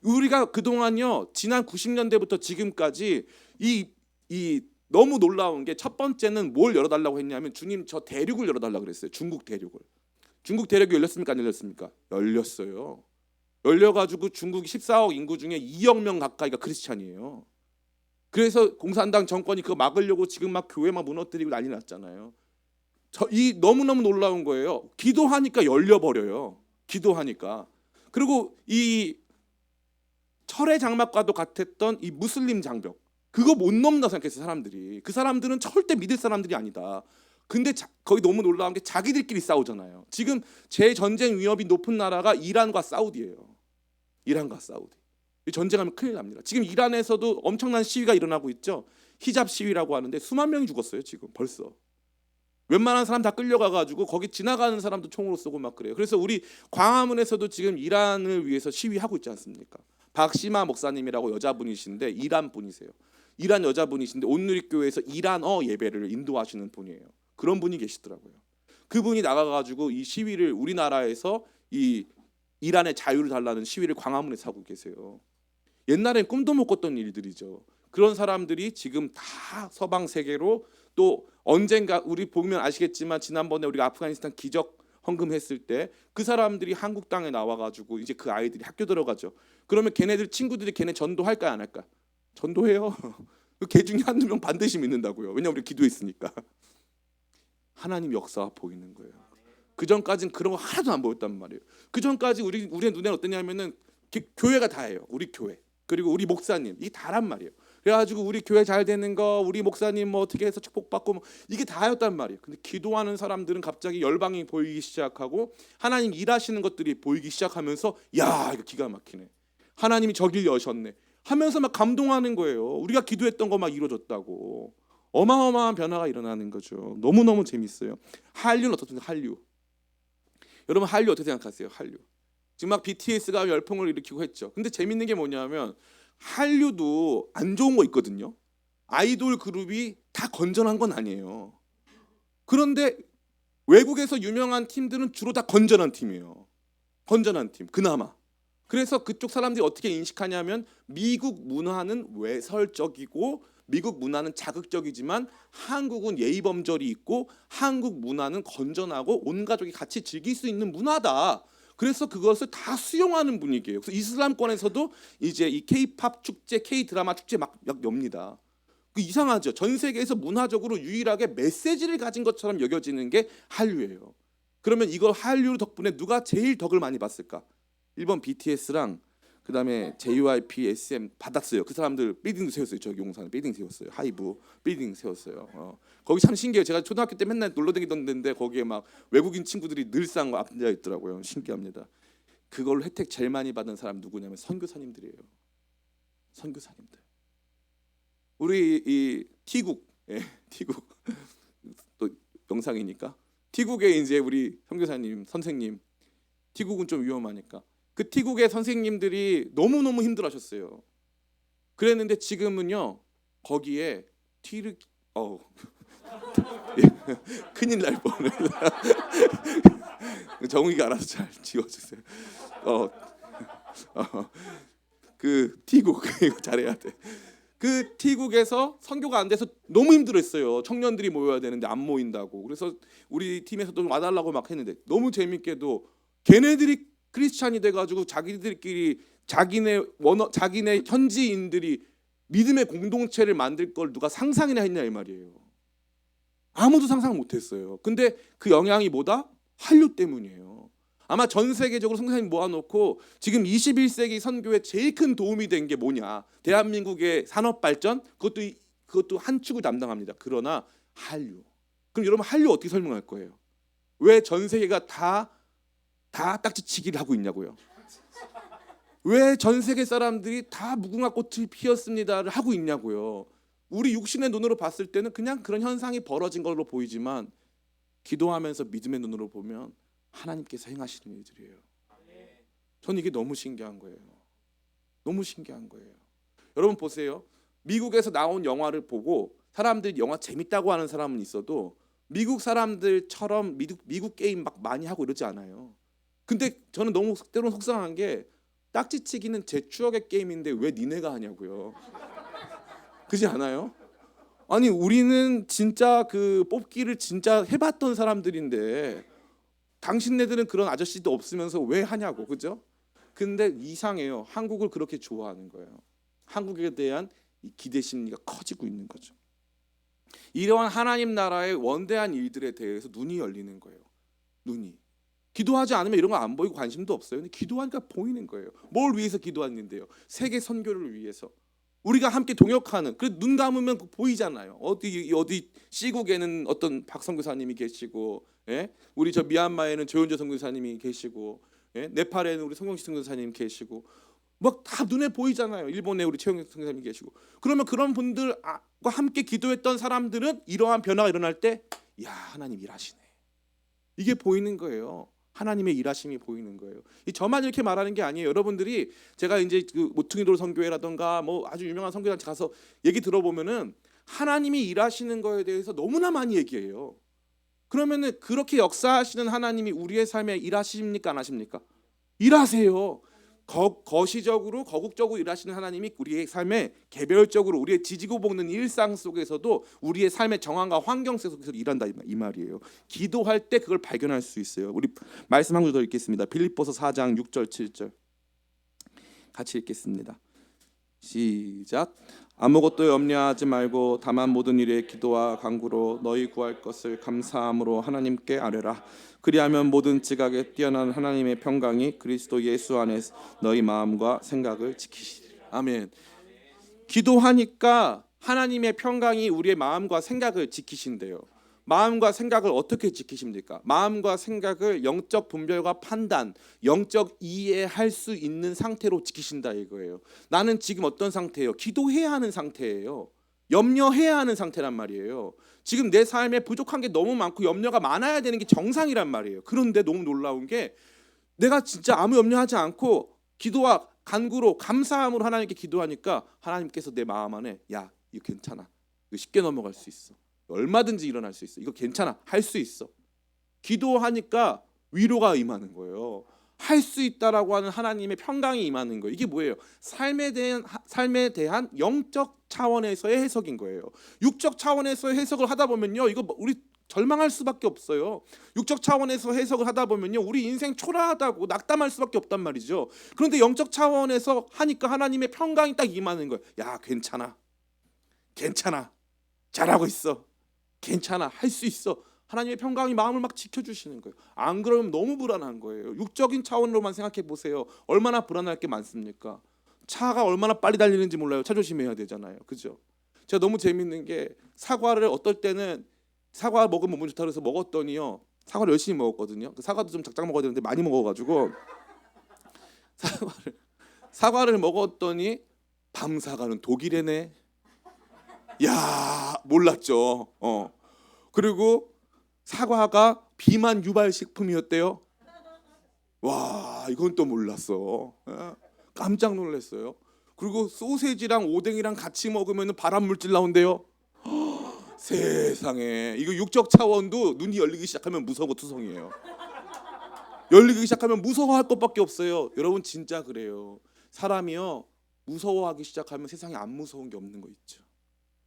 우리가 그동안요 지난 90년대부터 지금까지 이 너무 놀라운 게 첫 번째는 뭘 열어달라고 했냐면 주님 저 대륙을 열어달라고 그랬어요. 중국 대륙을. 중국 대륙이 열렸습니까? 안 열렸습니까? 열렸어요. 열려가지고 중국 14억 인구 중에 2억 명 가까이가 크리스찬이에요. 그래서 공산당 정권이 그거 막으려고 지금 막 교회 막 무너뜨리고 난리 났잖아요. 이 너무너무 놀라운 거예요. 기도하니까 열려버려요. 기도하니까. 그리고 이 철의 장막과도 같았던 이 무슬림 장벽 그거 못 넘는다 생각했어요. 사람들이. 그 사람들은 절대 믿을 사람들이 아니다. 근데 거기 너무 놀라운 게 자기들끼리 싸우잖아요. 지금 제전쟁 위협이 높은 나라가 이란과 사우디예요. 이란과 사우디. 전쟁하면 큰일 납니다. 지금 이란에서도 엄청난 시위가 일어나고 있죠. 히잡 시위라고 하는데 수만 명이 죽었어요. 지금 벌써. 웬만한 사람 다 끌려가가지고 거기 지나가는 사람도 총으로 쏘고 막 그래요. 그래서 우리 광화문에서도 지금 이란을 위해서 시위하고 있지 않습니까? 박시마 목사님이라고 여자분이신데 이란 분이세요. 이란 여자분이신데 온누리교회에서 이란어 예배를 인도하시는 분이에요. 그런 분이 계시더라고요. 그분이 나가가지고 이 시위를 우리나라에서 이 이란의 자유를 달라는 시위를 광화문에서 하고 계세요. 옛날엔 꿈도 못 꿨던 일들이죠. 그런 사람들이 지금 다 서방 세계로 또 언젠가 우리 보면 아시겠지만 지난번에 우리가 아프가니스탄 기적 헌금했을 때 그 사람들이 한국 땅에 나와가지고 이제 그 아이들이 학교 들어가죠. 그러면 걔네들 친구들이 걔네 전도할까 안 할까? 전도해요. 걔 중에 한두 명 반드시 믿는다고요. 왜냐면 우리 기도했으니까. 하나님 역사가 보이는 거예요. 그 전까지는 그런 거 하나도 안 보였단 말이에요. 그 전까지 우리의 눈에는 어떠냐면은 교회가 다예요. 우리 교회 그리고 우리 목사님 이게 다란 말이에요. 그래가지고 우리 교회 잘 되는 거, 우리 목사님 뭐 어떻게 해서 축복받고 뭐 이게 다였단 말이에요. 근데 기도하는 사람들은 갑자기 열방이 보이기 시작하고 하나님 일하시는 것들이 보이기 시작하면서 야 이거 기가 막히네. 하나님이 저길 여셨네. 하면서 막 감동하는 거예요. 우리가 기도했던 거 막 이루어졌다고. 어마어마한 변화가 일어나는 거죠. 너무너무 재밌어요. 한류는 어떻습니까? 한류. 여러분 한류 어떻게 생각하세요? 한류. 지금 막 BTS가 열풍을 일으키고 했죠. 근데 재밌는 게 뭐냐면 한류도 안 좋은 거 있거든요. 아이돌 그룹이 다 건전한 건 아니에요. 그런데 외국에서 유명한 팀들은 주로 다 건전한 팀이에요. 건전한 팀 그나마. 그래서 그쪽 사람들이 어떻게 인식하냐면 미국 문화는 외설적이고 미국 문화는 자극적이지만 한국은 예의범절이 있고 한국 문화는 건전하고 온 가족이 같이 즐길 수 있는 문화다. 그래서 그것을 다 수용하는 분위기예요. 그래서 이슬람권에서도 이제 이 K-팝 축제, K-드라마 축제 막 엽니다. 그 이상하죠. 전 세계에서 문화적으로 유일하게 메시지를 가진 것처럼 여겨지는 게 한류예요. 그러면 이걸 한류 덕분에 누가 제일 덕을 많이 봤을까? 1번 BTS랑 그다음에 JYP, SM 받았어요. 그 사람들 빌딩도 세웠어요. 저기 용산에 빌딩 세웠어요. 하이브 빌딩 세웠어요. 거기 참 신기해요. 제가 초등학교 때 맨날 놀러 다니던 데인데 거기에 막 외국인 친구들이 늘상 앉아 있더라고요. 신기합니다. 그걸로 혜택 제일 많이 받은 사람 누구냐면 선교사님들이에요. 선교사님들. 우리 이 T국, T국 또 영상이니까 T국에 이제 우리 선교사님, 선생님 T국은 좀 위험하니까 그 T국의 선생님들이 너무너무 힘들어하셨어요. 그랬는데 지금은요 거기에 큰일 날 뻔했다. 정우이가 알아서 잘 지워주세요. 그 T국 이거 잘해야 돼. 그 T국에서 선교가 안 돼서 너무 힘들었어요. 청년들이 모여야 되는데 안 모인다고. 그래서 우리 팀에서도 와달라고 막 했는데 너무 재밌게도 걔네들이 크리스찬이 돼가지고 자기들끼리 자기네 현지인들이 믿음의 공동체를 만들 걸 누가 상상이나 했냐 이 말이에요. 아무도 상상 못했어요. 근데 그 영향이 뭐다? 한류 때문이에요. 아마 전 세계적으로 선교사님 모아놓고 지금 21세기 선교에 제일 큰 도움이 된 게 뭐냐? 대한민국의 산업 발전 그것도 한 축을 담당합니다. 그러나 한류. 그럼 여러분 한류 어떻게 설명할 거예요? 왜 전 세계가 다 딱지치기를 하고 있냐고요? 왜 전 세계 사람들이 다 무궁화 꽃을 피웠습니다를 하고 있냐고요? 우리 육신의 눈으로 봤을 때는 그냥 그런 현상이 벌어진 걸로 보이지만 기도하면서 믿음의 눈으로 보면 하나님께서 행하시는 일들이에요. 저는 이게 너무 신기한 거예요. 너무 신기한 거예요. 여러분 보세요. 미국에서 나온 영화를 보고 사람들이 영화 재밌다고 하는 사람은 있어도 미국 사람들처럼 미국 게임 막 많이 하고 이러지 않아요. 근데 저는 너무 때로는 속상한 게 딱지치기는 제 추억의 게임인데 왜 니네가 하냐고요. 그렇지 않아요? 아니 우리는 진짜 그 뽑기를 진짜 해봤던 사람들인데 당신네들은 그런 아저씨도 없으면서 왜 하냐고, 그죠? 근데 이상해요. 한국을 그렇게 좋아하는 거예요. 한국에 대한 이 기대 심리가 커지고 있는 거죠. 이러한 하나님 나라의 원대한 일들에 대해서 눈이 열리는 거예요. 눈이. 기도하지 않으면 이런 거 안 보이고 관심도 없어요. 근데 기도하니까 보이는 거예요. 뭘 위해서 기도하는데요? 세계 선교를 위해서. 우리가 함께 동역하는. 그래도 눈 감으면 보이잖아요. 어디 시국에는 어떤 박 선교사님이 계시고, 예? 우리 저 미얀마에는 조윤조 선교사님이 계시고, 예? 네팔에는 우리 성경식 선교사님 계시고, 막 다 눈에 보이잖아요. 일본에 우리 최영석 선교사님이 계시고. 그러면 그런 분들과 함께 기도했던 사람들은 이러한 변화가 일어날 때, 야 하나님 일하시네. 이게 보이는 거예요. 하나님의 일하심이 보이는 거예요. 저만 이렇게 말하는 게 아니에요. 여러분들이 제가 이제 그 모퉁이돌 선교회라던가 뭐 아주 유명한 선교단체 가서 얘기 들어보면은 하나님이 일하시는 거에 대해서 너무나 많이 얘기해요. 그러면은 그렇게 역사하시는 하나님이 우리의 삶에 일하십니까 안 하십니까? 일하세요. 거시적으로 거국적으로 일하시는 하나님이 우리의 삶에 개별적으로 우리의 지지고 볶는 일상 속에서도 우리의 삶의 정황과 환경 속에서 일한다 이 말이에요. 기도할 때 그걸 발견할 수 있어요. 우리 말씀 한 줄 더 읽겠습니다. 빌립보서 4장 6절 7절 같이 읽겠습니다. 시작. 아무것도 염려하지 말고 다만 모든 일에 기도와 간구로 너희 구할 것을 감사함으로 하나님께 아뢰라. 그리하면 모든 지각에 뛰어난 하나님의 평강이 그리스도 예수 안에서 너희 마음과 생각을 지키시리라. 아멘. 기도하니까 하나님의 평강이 우리의 마음과 생각을 지키신대요. 마음과 생각을 어떻게 지키십니까? 마음과 생각을 영적 분별과 판단, 영적 이해할 수 있는 상태로 지키신다 이거예요. 나는 지금 어떤 상태예요? 기도해야 하는 상태예요. 염려해야 하는 상태란 말이에요. 지금 내 삶에 부족한 게 너무 많고 염려가 많아야 되는 게 정상이란 말이에요. 그런데 너무 놀라운 게 내가 진짜 아무 염려하지 않고 기도와 간구로 감사함으로 하나님께 기도하니까 하나님께서 내 마음 안에 야 이거 괜찮아. 이거 쉽게 넘어갈 수 있어. 얼마든지 일어날 수 있어. 이거 괜찮아. 할 수 있어. 기도하니까 위로가 임하는 거예요. 할 수 있다라고 하는 하나님의 평강이 임하는 거예요. 이게 뭐예요? 삶에 대한 영적 차원에서의 해석인 거예요. 육적 차원에서의 해석을 하다 보면요, 이거 우리 절망할 수밖에 없어요. 육적 차원에서 해석을 하다 보면요, 우리 인생 초라하다고 낙담할 수밖에 없단 말이죠. 그런데 영적 차원에서 하니까 하나님의 평강이 딱 임하는 거예요. 야, 괜찮아, 괜찮아, 잘하고 있어, 괜찮아, 할 수 있어. 하나님의 평강이 마음을 막 지켜주시는 거예요. 안 그러면 너무 불안한 거예요. 육적인 차원으로만 생각해 보세요. 얼마나 불안할 게 많습니까? 차가 얼마나 빨리 달리는지 몰라요. 차 조심해야 되잖아요. 그죠? 제가 너무 재밌는 게 사과를 어떨 때는 사과 먹으면 몸이 좋다 그래서 먹었더니요. 사과를 열심히 먹었거든요. 그 사과도 좀 작작 먹어야 되는데 많이 먹어가지고 사과를 먹었더니 밤사과는 독일에네. 야 몰랐죠. 그리고 사과가 비만 유발 식품이었대요. 와 이건 또 몰랐어. 깜짝 놀랐어요. 그리고 소세지랑 오뎅이랑 같이 먹으면 발암 물질 나온대요. 세상에 이거 육적 차원도 눈이 열리기 시작하면 무서워 투성이에요. 열리기 시작하면 무서워할 것밖에 없어요. 여러분 진짜 그래요. 사람이요 무서워하기 시작하면 세상에 안 무서운 게 없는 거 있죠.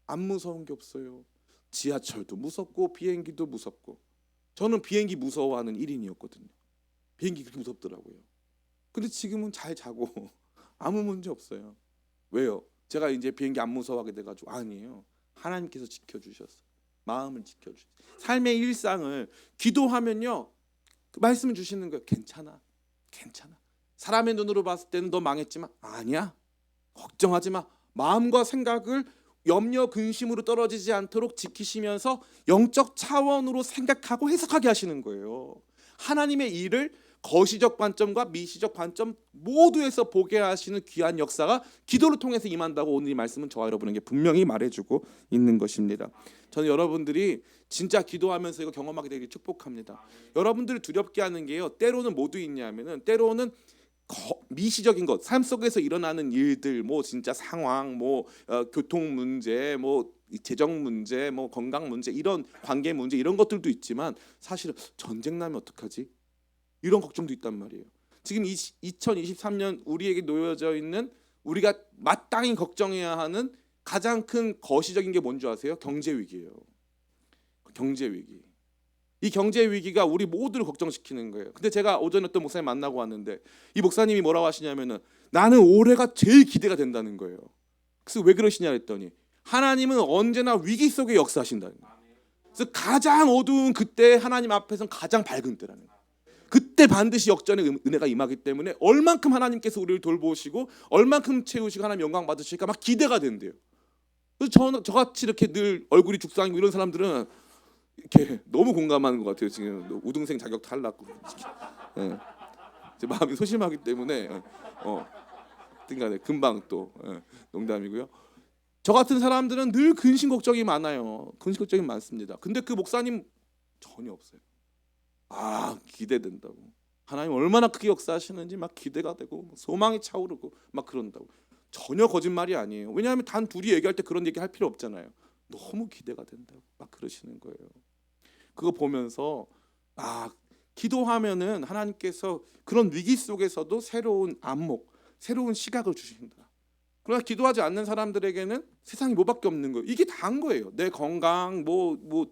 안 무서운 게 없어요. 지하철도 무섭고 비행기도 무섭고. 저는 비행기 무서워하는 1인이었거든요. 비행기 그렇게 무섭더라고요. 근데 지금은 잘 자고 아무 문제 없어요. 왜요? 제가 이제 비행기 안 무서워하게 돼가지고 아니에요. 하나님께서 지켜주셨어요. 마음을 지켜주셨어요. 삶의 일상을 기도하면요 그 말씀을 주시는 거예요. 괜찮아, 괜찮아. 사람의 눈으로 봤을 때는 너 망했지만 아니야. 걱정하지 마. 마음과 생각을 염려 근심으로 떨어지지 않도록 지키시면서 영적 차원으로 생각하고 해석하게 하시는 거예요. 하나님의 일을 거시적 관점과 미시적 관점 모두에서 보게 하시는 귀한 역사가 기도를 통해서 임한다고 오늘 이 말씀은 저와 여러분에게 분명히 말해주고 있는 것입니다. 저는 여러분들이 진짜 기도하면서 이거 경험하게 되길 축복합니다. 여러분들을 두렵게 하는 게요. 때로는 뭐도 있냐면은 때로는 미시적인 것, 삶 속에서 일어나는 일들, 뭐 진짜 상황, 뭐 교통 문제, 뭐 재정 문제, 뭐 건강 문제, 이런 관계 문제 이런 것들도 있지만 사실은 전쟁 나면 어떡하지? 이런 걱정도 있단 말이에요. 지금 2023년 우리에게 놓여져 있는 우리가 마땅히 걱정해야 하는 가장 큰 거시적인 게 뭔지 아세요? 경제 위기예요. 경제 위기. 이 경제 위기가 우리 모두를 걱정시키는 거예요. 근데 제가 오전에 어떤 목사님 만나고 왔는데 이 목사님이 뭐라고 하시냐면은 나는 올해가 제일 기대가 된다는 거예요. 그래서 왜 그러시냐 했더니 하나님은 언제나 위기 속에 역사하신다는 거예요. 그래서 가장 어두운 그때 하나님 앞에서는 가장 밝은 때라는 거예요. 그때 반드시 역전의 은혜가 임하기 때문에 얼만큼 하나님께서 우리를 돌보시고 얼만큼 채우시고 하나님 영광 받으실까 막 기대가 된대요. 그래서 저같이 이렇게 늘 얼굴이 죽상이고 이런 사람들은 이렇게 너무 공감하는 것 같아요. 지금 우등생 자격 탈락. 예. 제 마음이 소심하기 때문에 그러니까 금방 또 농담이고요. 저 같은 사람들은 늘 근심 걱정이 많아요. 근심 걱정이 많습니다. 근데 그 목사님 전혀 없어요. 아 기대된다고. 하나님 얼마나 크게 역사하시는지 막 기대가 되고 소망이 차오르고 막 그런다고. 전혀 거짓말이 아니에요. 왜냐하면 단 둘이 얘기할 때 그런 얘기 할 필요 없잖아요. 너무 기대가 된다고 막 그러시는 거예요. 그거 보면서 기도하면은 하나님께서 그런 위기 속에서도 새로운 안목, 새로운 시각을 주신다. 그러나 기도하지 않는 사람들에게는 세상이 뭐밖에 없는 거예요. 이게 다인 거예요. 내 건강,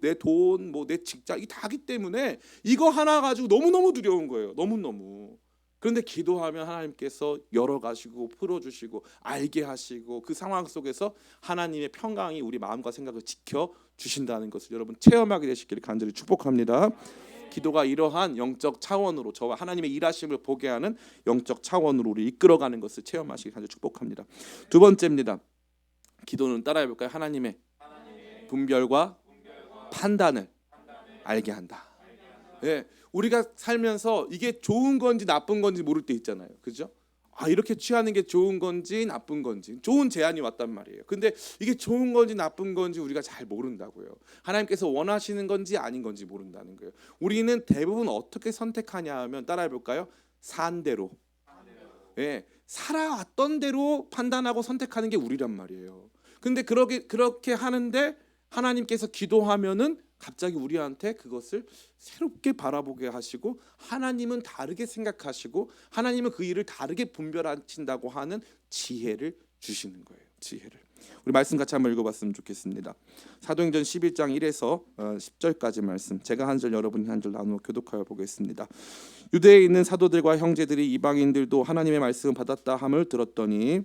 내 돈, 내 직장 이 다기 때문에 이거 하나 가지고 너무너무 두려운 거예요. 너무너무. 그런데 기도하면 하나님께서 열어가시고 풀어주시고 알게 하시고 그 상황 속에서 하나님의 평강이 우리 마음과 생각을 지켜주신다는 것을 여러분 체험하게 되시기를 간절히 축복합니다. 기도가 이러한 영적 차원으로 저와 하나님의 일하심을 보게 하는 영적 차원으로 우리 이끌어가는 것을 체험하시길 간절히 축복합니다. 두 번째입니다. 기도는 따라해볼까요? 하나님의 분별과 판단을 알게 한다. 예, 우리가 살면서 이게 좋은 건지 나쁜 건지 모를 때 있잖아요. 그죠? 이렇게 취하는 게 좋은 건지 나쁜 건지 좋은 제안이 왔단 말이에요. 근데 이게 좋은 건지 나쁜 건지 우리가 잘 모른다고요. 하나님께서 원하시는 건지 아닌 건지 모른다는 거예요. 우리는 대부분 어떻게 선택하냐 하면 따라해볼까요? 산대로. 예, 살아왔던 대로 판단하고 선택하는 게 우리란 말이에요. 근데 그렇게 하는데 하나님께서 기도하면은 갑자기 우리한테 그것을 새롭게 바라보게 하시고 하나님은 다르게 생각하시고 하나님은 그 일을 다르게 분별하신다고 하는 지혜를 주시는 거예요. 지혜를. 우리 말씀 같이 한번 읽어봤으면 좋겠습니다. 사도행전 11장 1에서 10절까지 말씀 제가 한 절 여러분이 한 절 나누어 교독하여 보겠습니다. 유대에 있는 사도들과 형제들이 이방인들도 하나님의 말씀을 받았다 함을 들었더니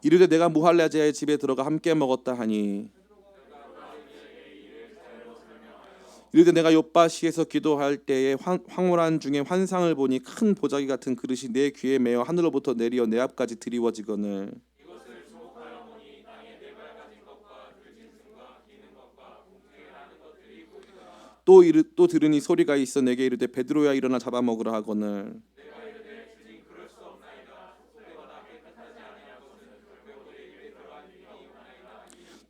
이르되 내가 무할레자의 집에 들어가 함께 먹었다 하니 이르되 내가 욥바시에서 기도할 때에 황홀한 중에 환상을 보니 큰 보자기 같은 그릇이 내 귀에 매어 하늘로부터 내리어 내 앞까지 드리워지거늘 또 들으니 소리가 있어 내게 이르되 베드로야 일어나 잡아먹으라 하거늘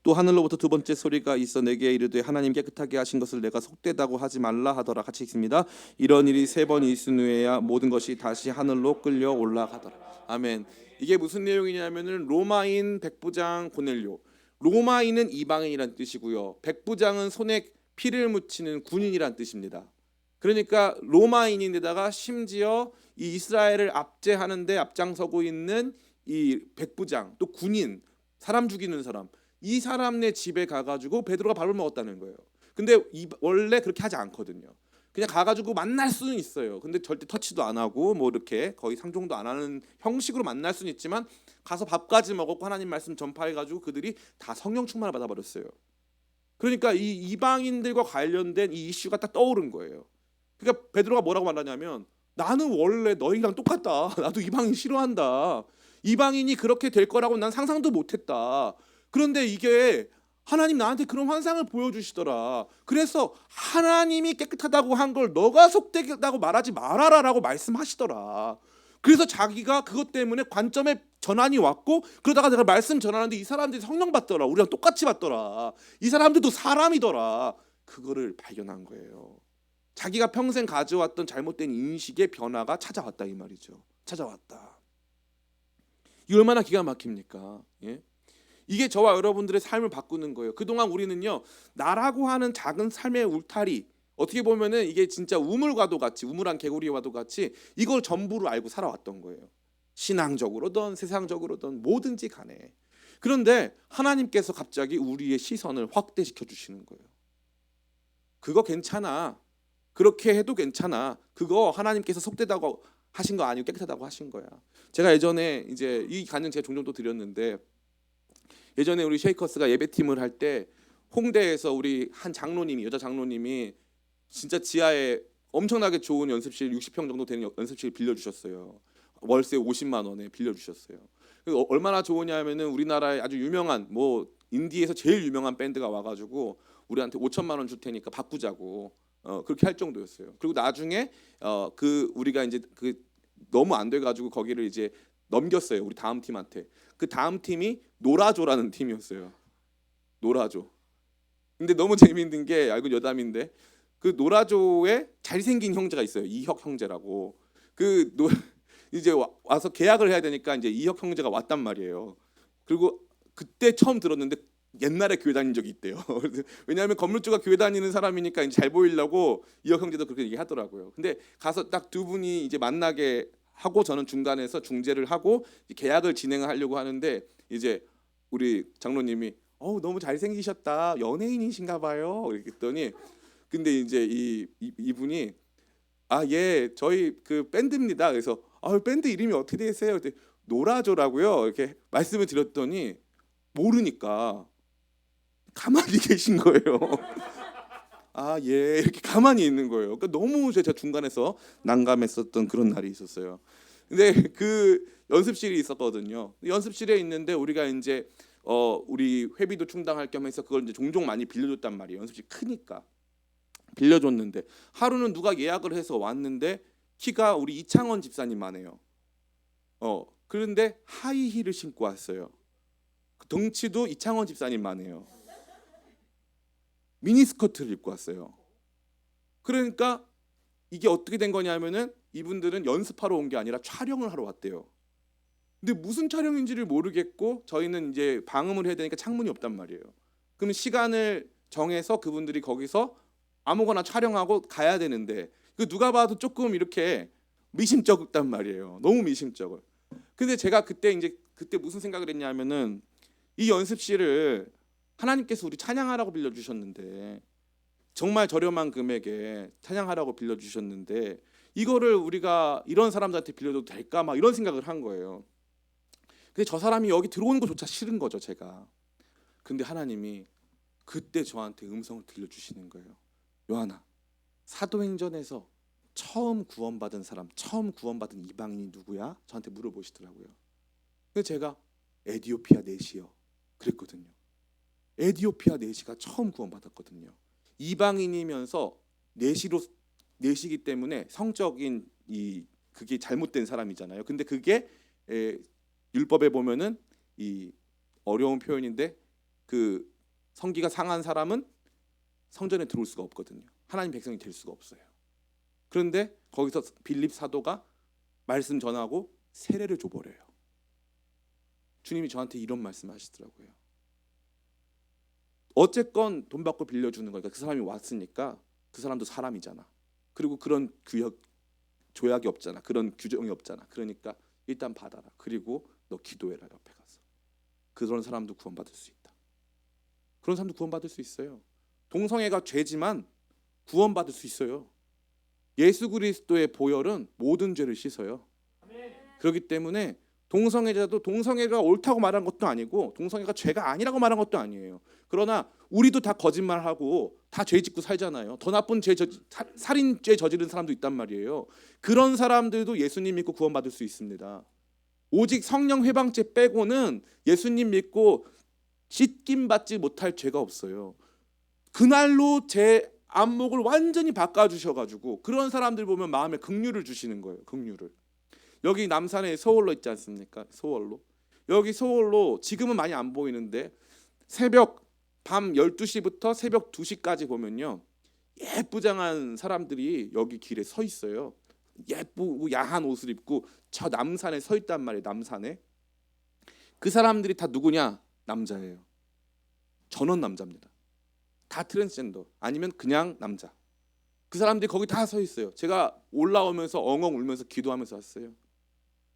또 하늘로부터 두 번째 소리가 있어 내게 이르되 하나님 깨끗하게 하신 것을 내가 속되다고 하지 말라 하더라. 같이 읽습니다. 이런 일이 3번 있은 후에야 모든 것이 다시 하늘로 끌려 올라가더라. 아멘. 이게 무슨 내용이냐면은 로마인 백부장 고넬료. 로마인은 이방인이란 뜻이고요. 백부장은 손에 피를 묻히는 군인이란 뜻입니다. 그러니까 로마인인데다가 심지어 이 이스라엘을 압제하는데 앞장서고 있는 이 백부장, 또 군인, 사람 죽이는 사람, 이 사람네 집에 가가지고 베드로가 밥을 먹었다는 거예요. 근데 원래 그렇게 하지 않거든요. 그냥 가가지고 만날 수는 있어요. 근데 절대 터치도 안 하고 뭐 이렇게 거의 상종도 안 하는 형식으로 만날 수는 있지만 가서 밥까지 먹었고 하나님 말씀 전파해가지고 그들이 다 성령 충만을 받아버렸어요. 그러니까 이 이방인들과 관련된 이 이슈가 딱 떠오른 거예요. 그러니까 베드로가 뭐라고 말하냐면 나는 원래 너희랑 똑같다. 나도 이방인 싫어한다. 이방인이 그렇게 될 거라고 난 상상도 못했다. 그런데 이게 하나님 나한테 그런 환상을 보여주시더라. 그래서 하나님이 깨끗하다고 한 걸 너가 속되다고 말하지 말아라라고 말씀하시더라. 그래서 자기가 그것 때문에 관점에 전환이 왔고 그러다가 내가 말씀 전하는데 이 사람들이 성령 받더라. 우리랑 똑같이 받더라. 이 사람들도 사람이더라. 그거를 발견한 거예요. 자기가 평생 가져왔던 잘못된 인식의 변화가 찾아왔다 이 말이죠. 찾아왔다. 이 얼마나 기가 막힙니까? 예? 이게 저와 여러분들의 삶을 바꾸는 거예요. 그동안 우리는요 나라고 하는 작은 삶의 울타리, 어떻게 보면은 이게 진짜 우물과도 같이, 우물한 개구리와도 같이 이걸 전부로 알고 살아왔던 거예요. 신앙적으로든 세상적으로든 뭐든지 간에. 그런데 하나님께서 갑자기 우리의 시선을 확대시켜 주시는 거예요. 그거 괜찮아. 그렇게 해도 괜찮아. 그거 하나님께서 속되다고 하신 거 아니고 깨끗하다고 하신 거야. 제가 예전에 이제 이 간증 제가 종종 또 드렸는데, 예전에 우리 쉐이커스가 예배팀을 할 때 홍대에서 우리 한 장로님이, 여자 장로님이 진짜 지하에 엄청나게 좋은 연습실 60평 정도 되는 연습실 빌려주셨어요. 월세 50만 원에 빌려주셨어요. 얼마나 좋으냐면은 우리나라에 아주 유명한 뭐 인디에서 제일 유명한 밴드가 와가지고 우리한테 5천만 원 줄 테니까 바꾸자고 그렇게 할 정도였어요. 그리고 나중에 그 우리가 이제 그 너무 안 돼가지고 거기를 이제 넘겼어요. 우리 다음 팀한테. 그 다음 팀이 노라조라는 팀이었어요. 노라조. 근데 너무 재밌는 게, 알고 여담인데 그 노라조에 잘생긴 형제가 있어요. 이혁 형제라고. 이제 와서 계약을 해야 되니까 이제 이혁 형제가 왔단 말이에요. 그리고 그때 처음 들었는데 옛날에 교회 다닌 적이 있대요. 왜냐하면 건물주가 교회 다니는 사람이니까 이제 잘 보이려고 이혁 형제도 그렇게 얘기하더라고요. 근데 가서 딱 두 분이 이제 만나게 하고 저는 중간에서 중재를 하고 계약을 진행하려고 하는데 이제 우리 장로님이 너무 잘생기셨다. 연예인이신가 봐요. 이렇게 했더니 근데 이제 이분이 예, 저희 그 밴드입니다. 그래서 밴드 이름이 어떻게 되세요? 그랬더니 노라조라고요. 이렇게 말씀을 드렸더니 모르니까 가만히 계신 거예요. 예, 이렇게 가만히 있는 거예요. 그러니까 너무 제가 중간에서 난감했었던 그런 날이 있었어요. 근데 그 연습실이 있었거든요. 연습실에 있는데 우리가 이제 우리 회비도 충당할 겸해서 그걸 이제 종종 많이 빌려줬단 말이에요. 연습실 크니까 빌려줬는데 하루는 누가 예약을 해서 왔는데 키가 우리 이창원 집사님만 해요. 그런데 하이힐을 신고 왔어요. 덩치도 이창원 집사님만 해요. 미니스커트를 입고 왔어요. 그러니까 이게 어떻게 된 거냐면은 이분들은 연습하러 온 게 아니라 촬영을 하러 왔대요. 근데 무슨 촬영인지를 모르겠고 저희는 이제 방음을 해야 되니까 창문이 없단 말이에요. 그럼 시간을 정해서 그분들이 거기서 아무거나 촬영하고 가야 되는데 그 누가 봐도 조금 이렇게 미심쩍단 말이에요. 너무 미심쩍을. 근데 제가 그때 무슨 생각을 했냐면은 이 연습실을 하나님께서 우리 찬양하라고 빌려주셨는데, 정말 저렴한 금액에 찬양하라고 빌려주셨는데 이거를 우리가 이런 사람들한테 빌려줘도 될까 막 이런 생각을 한 거예요. 근데 저 사람이 여기 들어오는 것조차 싫은 거죠, 제가. 근데 하나님이 그때 저한테 음성을 들려주시는 거예요. 요한아, 사도행전에서 처음 구원받은 사람, 처음 구원받은 이방인이 누구야? 저한테 물어보시더라고요. 근데 제가 에디오피아 내시요 그랬거든요. 에디오피아 내시가 처음 구원받았거든요. 이방인이면서 내시기 때문에 성적인 그게 잘못된 사람이잖아요. 근데 그게 율법에 보면은 이 어려운 표현인데 그 성기가 상한 사람은 성전에 들어올 수가 없거든요. 하나님 백성이 될 수가 없어요. 그런데 거기서 빌립 사도가 말씀 전하고 세례를 줘버려요. 주님이 저한테 이런 말씀하시더라고요. 어쨌건 돈 받고 빌려주는 거니까 그 사람이 왔으니까 그 사람도 사람이잖아. 그리고 그런 조약이 없잖아. 그런 규정이 없잖아. 그러니까 일단 받아라. 그리고 너 기도해라 옆에 가서. 그런 사람도 구원받을 수 있다. 그런 사람도 구원받을 수 있어요. 동성애가 죄지만 구원받을 수 있어요. 예수 그리스도의 보혈은 모든 죄를 씻어요. 그렇기 때문에 동성애자도 동성애가 옳다고 말한 것도 아니고 동성애가 죄가 아니라고 말한 것도 아니에요. 그러나 우리도 다 거짓말하고 다 죄 짓고 살잖아요. 더 나쁜 살인죄 저지른 사람도 있단 말이에요. 그런 사람들도 예수님 믿고 구원받을 수 있습니다. 오직 성령 회방죄 빼고는 예수님 믿고 씻김 받지 못할 죄가 없어요. 그날로 제 안목을 완전히 바꿔주셔가지고 그런 사람들 보면 마음에 긍휼을 주시는 거예요. 긍휼을. 여기 남산에 소홀로 있지 않습니까? 소홀로. 여기 소홀로 지금은 많이 안 보이는데 밤 12시부터 새벽 2시까지 보면요. 예쁘장한 사람들이 여기 길에 서 있어요. 예쁘고 야한 옷을 입고 저 남산에 서 있단 말이에요. 남산에. 그 사람들이 다 누구냐? 남자예요. 전원 남자입니다. 다 트랜스젠더 아니면 그냥 남자. 그 사람들이 거기 다 서 있어요. 제가 올라오면서 엉엉 울면서 기도하면서 왔어요.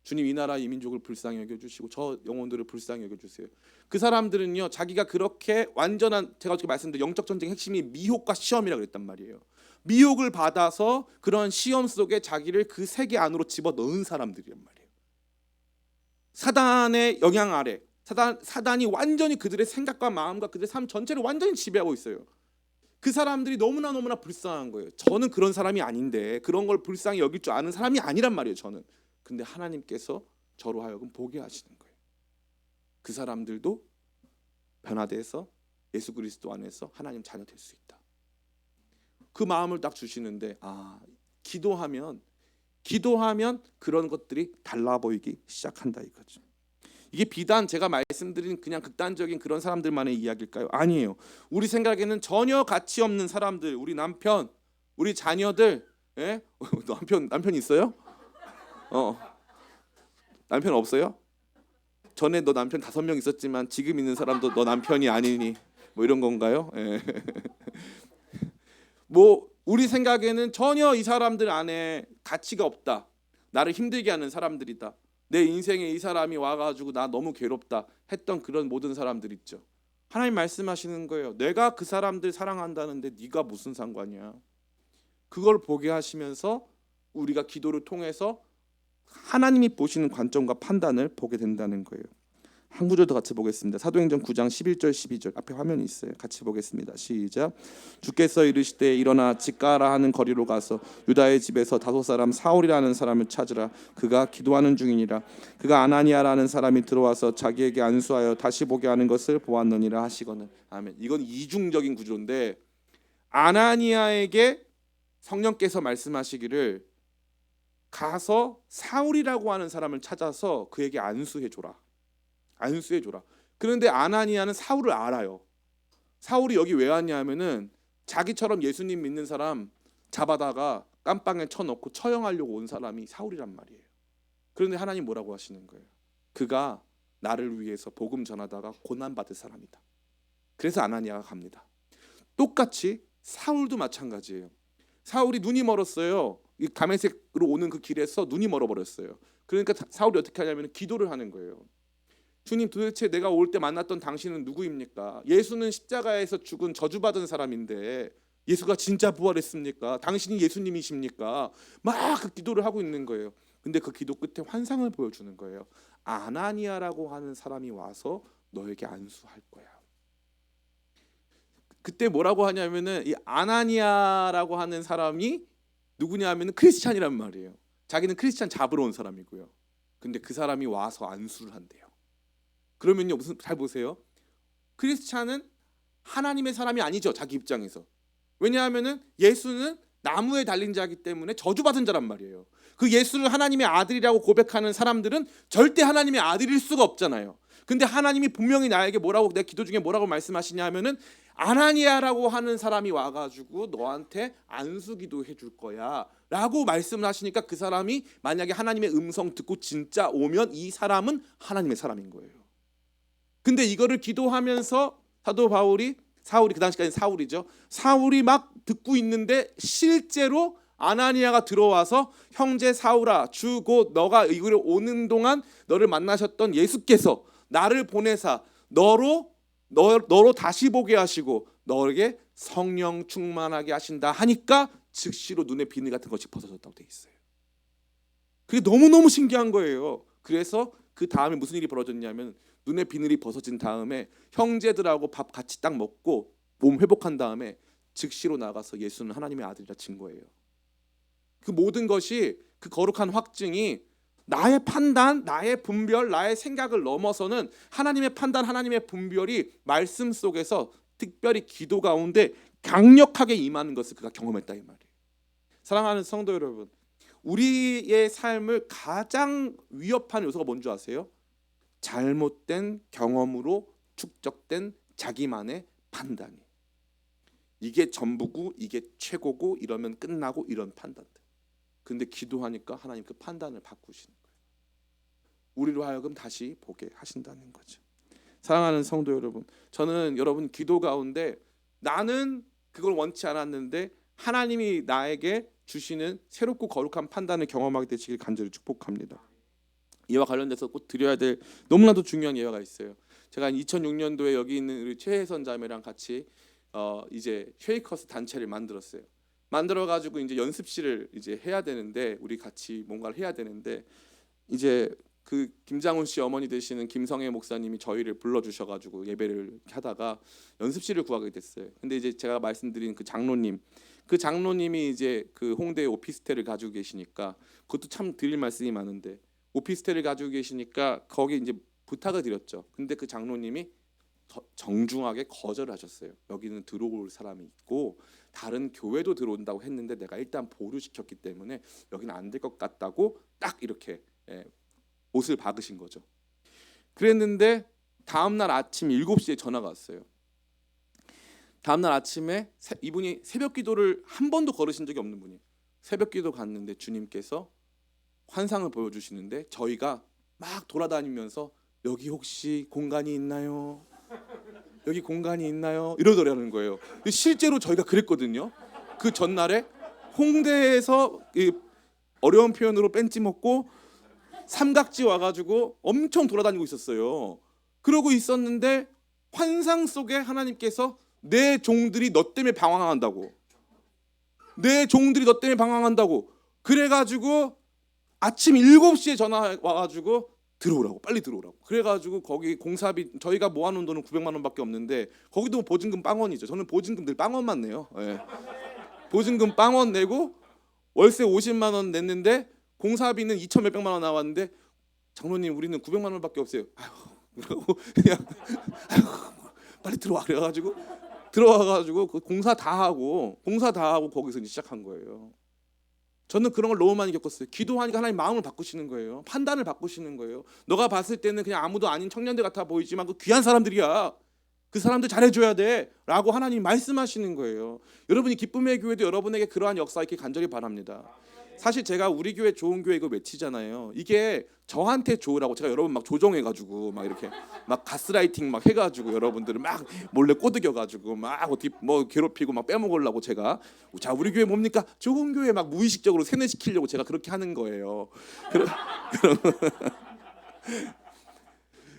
주님, 이 나라 이 민족을 불쌍히 여겨주시고 저 영혼들을 불쌍히 여겨주세요. 그 사람들은요, 자기가 그렇게 완전한, 제가 어떻게 말씀드린 영적 전쟁 핵심이 미혹과 시험이라고 그랬단 말이에요. 미혹을 받아서 그런 시험 속에 자기를 그 세계 안으로 집어넣은 사람들이란 말이에요. 사단의 영향 아래 사단이 완전히 그들의 생각과 마음과 그들의 삶 전체를 완전히 지배하고 있어요. 그 사람들이 너무나 불쌍한 거예요. 저는 그런 사람이 아닌데, 그런 걸 불쌍히 여길 줄 아는 사람이 아니란 말이에요. 저는. 근데 하나님께서 저로 하여금 보게 하시는 거예요. 그 사람들도 변화돼서 예수 그리스도 안에서 하나님 자녀 될 수 있다. 그 마음을 딱 주시는데, 기도하면 그런 것들이 달라 보이기 시작한다 이거죠. 이게 비단 제가 말씀드린 그냥 극단적인 그런 사람들만의 이야기일까요? 아니에요. 우리 생각에는 전혀 가치 없는 사람들, 우리 남편, 우리 자녀들, 예? 남편 있어요? 남편 없어요? 전에 너 남편 5명 있었지만 지금 있는 사람도 너 남편이 아니니 뭐 이런 건가요? 예. 뭐 우리 생각에는 전혀 이 사람들 안에 가치가 없다. 나를 힘들게 하는 사람들이다. 내 인생에 이 사람이 와가지고 나 너무 괴롭다 했던 그런 모든 사람들 있죠. 하나님 말씀하시는 거예요. 내가 그 사람들 사랑한다는데 네가 무슨 상관이야. 그걸 보게 하시면서 우리가 기도를 통해서 하나님이 보시는 관점과 판단을 보게 된다는 거예요. 한 구절 더 같이 보겠습니다. 사도행전 9장 11절 12절 앞에 화면이 있어요. 같이 보겠습니다. 시작. 주께서 이르시되 일어나 직가라 하는 거리로 가서 유다의 집에서 다섯 사람 사울이라는 사람을 찾으라. 그가 기도하는 중이니라. 그가 아나니아라는 사람이 들어와서 자기에게 안수하여 다시 보게 하는 것을 보았느니라 하시거늘. 아멘. 이건 이중적인 구조인데, 아나니아에게 성령께서 말씀하시기를 가서 사울이라고 하는 사람을 찾아서 그에게 안수해줘라. 그런데 아나니아는 사울을 알아요. 사울이 여기 왜 왔냐 하면은 자기처럼 예수님 믿는 사람 잡아다가 깜빵에 쳐넣고 처형하려고 온 사람이 사울이란 말이에요. 그런데 하나님 뭐라고 하시는 거예요? 그가 나를 위해서 복음 전하다가 고난받을 사람이다. 그래서 아나니아가 갑니다. 똑같이 사울도 마찬가지예요. 사울이 눈이 멀었어요. 이 다메섹으로 오는 그 길에서 눈이 멀어버렸어요. 그러니까 사울이 어떻게 하냐면 기도를 하는 거예요. 주님, 도대체 내가 올 때 만났던 당신은 누구입니까? 예수는 십자가에서 죽은 저주받은 사람인데 예수가 진짜 부활했습니까? 당신이 예수님이십니까? 막 그 기도를 하고 있는 거예요. 근데 그 기도 끝에 환상을 보여주는 거예요. 아나니아라고 하는 사람이 와서 너에게 안수할 거야. 그때 뭐라고 하냐면은 이 아나니아라고 하는 사람이 누구냐 하면은 크리스찬이란 말이에요. 자기는 크리스찬 잡으러 온 사람이고요. 근데 그 사람이 와서 안수를 한대요. 그러면요, 무슨, 잘 보세요. 크리스찬은 하나님의 사람이 아니죠, 자기 입장에서. 왜냐하면은 예수는 나무에 달린 자이기 때문에 저주받은 자란 말이에요. 그 예수를 하나님의 아들이라고 고백하는 사람들은 절대 하나님의 아들일 수가 없잖아요. 근데 하나님이 분명히 나에게 뭐라고, 내 기도 중에 뭐라고 말씀하시냐 하면은 아나니아라고 하는 사람이 와가지고 너한테 안수기도 해줄 거야 라고 말씀을 하시니까 그 사람이 만약에 하나님의 음성 듣고 진짜 오면 이 사람은 하나님의 사람인 거예요. 근데 이거를 기도하면서 사도 바울이 사울이 그 당시까지 사울이죠. 사울이 막 듣고 있는데 실제로 아나니아가 들어와서 형제 사울아 주 곧 너가 이 길에 오는 동안 너를 만나셨던 예수께서 나를 보내사 너로 다시 보게 하시고 너에게 성령 충만하게 하신다 하니까 즉시로 눈에 비늘 같은 것이 벗어졌다고 돼 있어요. 그게 너무너무 신기한 거예요. 그래서 그 다음에 무슨 일이 벌어졌냐면 눈에 비늘이 벗어진 다음에 형제들하고 밥 같이 딱 먹고 몸 회복한 다음에 즉시로 나가서 예수는 하나님의 아들이라 친 거예요. 그 모든 것이 그 거룩한 확증이 나의 판단, 나의 분별, 나의 생각을 넘어서는 하나님의 판단, 하나님의 분별이 말씀 속에서 특별히 기도 가운데 강력하게 임하는 것을 그가 경험했다 이 말이에요. 사랑하는 성도 여러분, 우리의 삶을 가장 위협하는 요소가 뭔지 아세요? 잘못된 경험으로 축적된 자기만의 판단이. 이게 전부고 이게 최고고 이러면 끝나고 이런 판단들. 근데 기도하니까 하나님 그 판단을 바꾸시는 거예요. 우리로 하여금 다시 보게 하신다는 거죠. 사랑하는 성도 여러분, 저는 여러분 기도 가운데 나는 그걸 원치 않았는데 하나님이 나에게 주시는 새롭고 거룩한 판단을 경험하게 되시길 간절히 축복합니다. 이와 관련돼서 꼭 드려야 될 너무나도 중요한 예화가 있어요. 제가 2006년도에 여기 있는 우리 최혜선 자매랑 같이 이제 쉐이커스 단체를 만들었어요. 만들어 가지고 이제 연습실을 이제 해야 되는데 우리 같이 뭔가를 해야 되는데 이제 그 김장훈 씨 어머니 되시는 김성애 목사님이 저희를 불러 주셔 가지고 예배를 하다가 연습실을 구하게 됐어요. 근데 이제 제가 말씀드린 그 장로님이 이제 그 홍대 오피스텔을 가지고 계시니까 그것도 참 드릴 말씀이 많은데 오피스텔을 가지고 계시니까 거기 이제 부탁을 드렸죠. 근데 그 장로님이 정중하게 거절하셨어요. 여기는 들어올 사람이 있고 다른 교회도 들어온다고 했는데 내가 일단 보류시켰기 때문에 여기는 안 될 것 같다고 딱 이렇게 옷을 박으신 거죠. 그랬는데 다음날 아침 7시에 전화가 왔어요. 다음날 아침에 이분이 새벽 기도를 한 번도 걸으신 적이 없는 분이에요. 새벽 기도 갔는데 주님께서 환상을 보여주시는데 저희가 막 돌아다니면서 여기 혹시 공간이 있나요? 여기 공간이 있나요? 이러더라는 거예요. 실제로 저희가 그랬거든요. 그 전날에 홍대에서 어려운 표현으로 뺀지 먹고 삼각지 와가지고 엄청 돌아다니고 있었어요. 그러고 있었는데 환상 속에 하나님께서 내 종들이 너 때문에 방황한다고. 내 종들이 너 때문에 방황한다고. 그래가지고 아침 7시에 전화 와가지고 들어오라고, 빨리 들어오라고. 그래가지고 거기 공사비 저희가 모아놓은 돈은 900만 원밖에 없는데 거기도 보증금 빵원이죠. 저는 보증금 늘 빵원만 내요. 네. 보증금 빵원 내고 월세 50만 원 냈는데 공사비는 2천 몇백만 원 나왔는데 장로님 우리는 900만 원밖에 없어요. 아휴, 그냥 빨리 들어와 그래가지고 들어와가지고 그 공사 다 하고 거기서 이제 시작한 거예요. 저는 그런 걸 너무 많이 겪었어요. 기도하니까 하나님 마음을 바꾸시는 거예요. 판단을 바꾸시는 거예요. 너가 봤을 때는 그냥 아무도 아닌 청년들 같아 보이지만 그 귀한 사람들이야. 그 사람들 잘해줘야 돼 라고 하나님이 말씀하시는 거예요. 여러분이 기쁨의 교회도 여러분에게 그러한 역사 있게 간절히 바랍니다. 사실 제가 우리 교회 좋은 교회 이거 외치잖아요. 이게 저한테 좋으라고 제가 여러분 막 조종해가지고 막 이렇게 막 가스라이팅 막 해가지고 여러분들을 막 몰래 꼬드겨가지고 막 어떻게 뭐 괴롭히고 막 빼먹으려고 제가 자 우리 교회 뭡니까 좋은 교회 막 무의식적으로 세뇌시키려고 제가 그렇게 하는 거예요.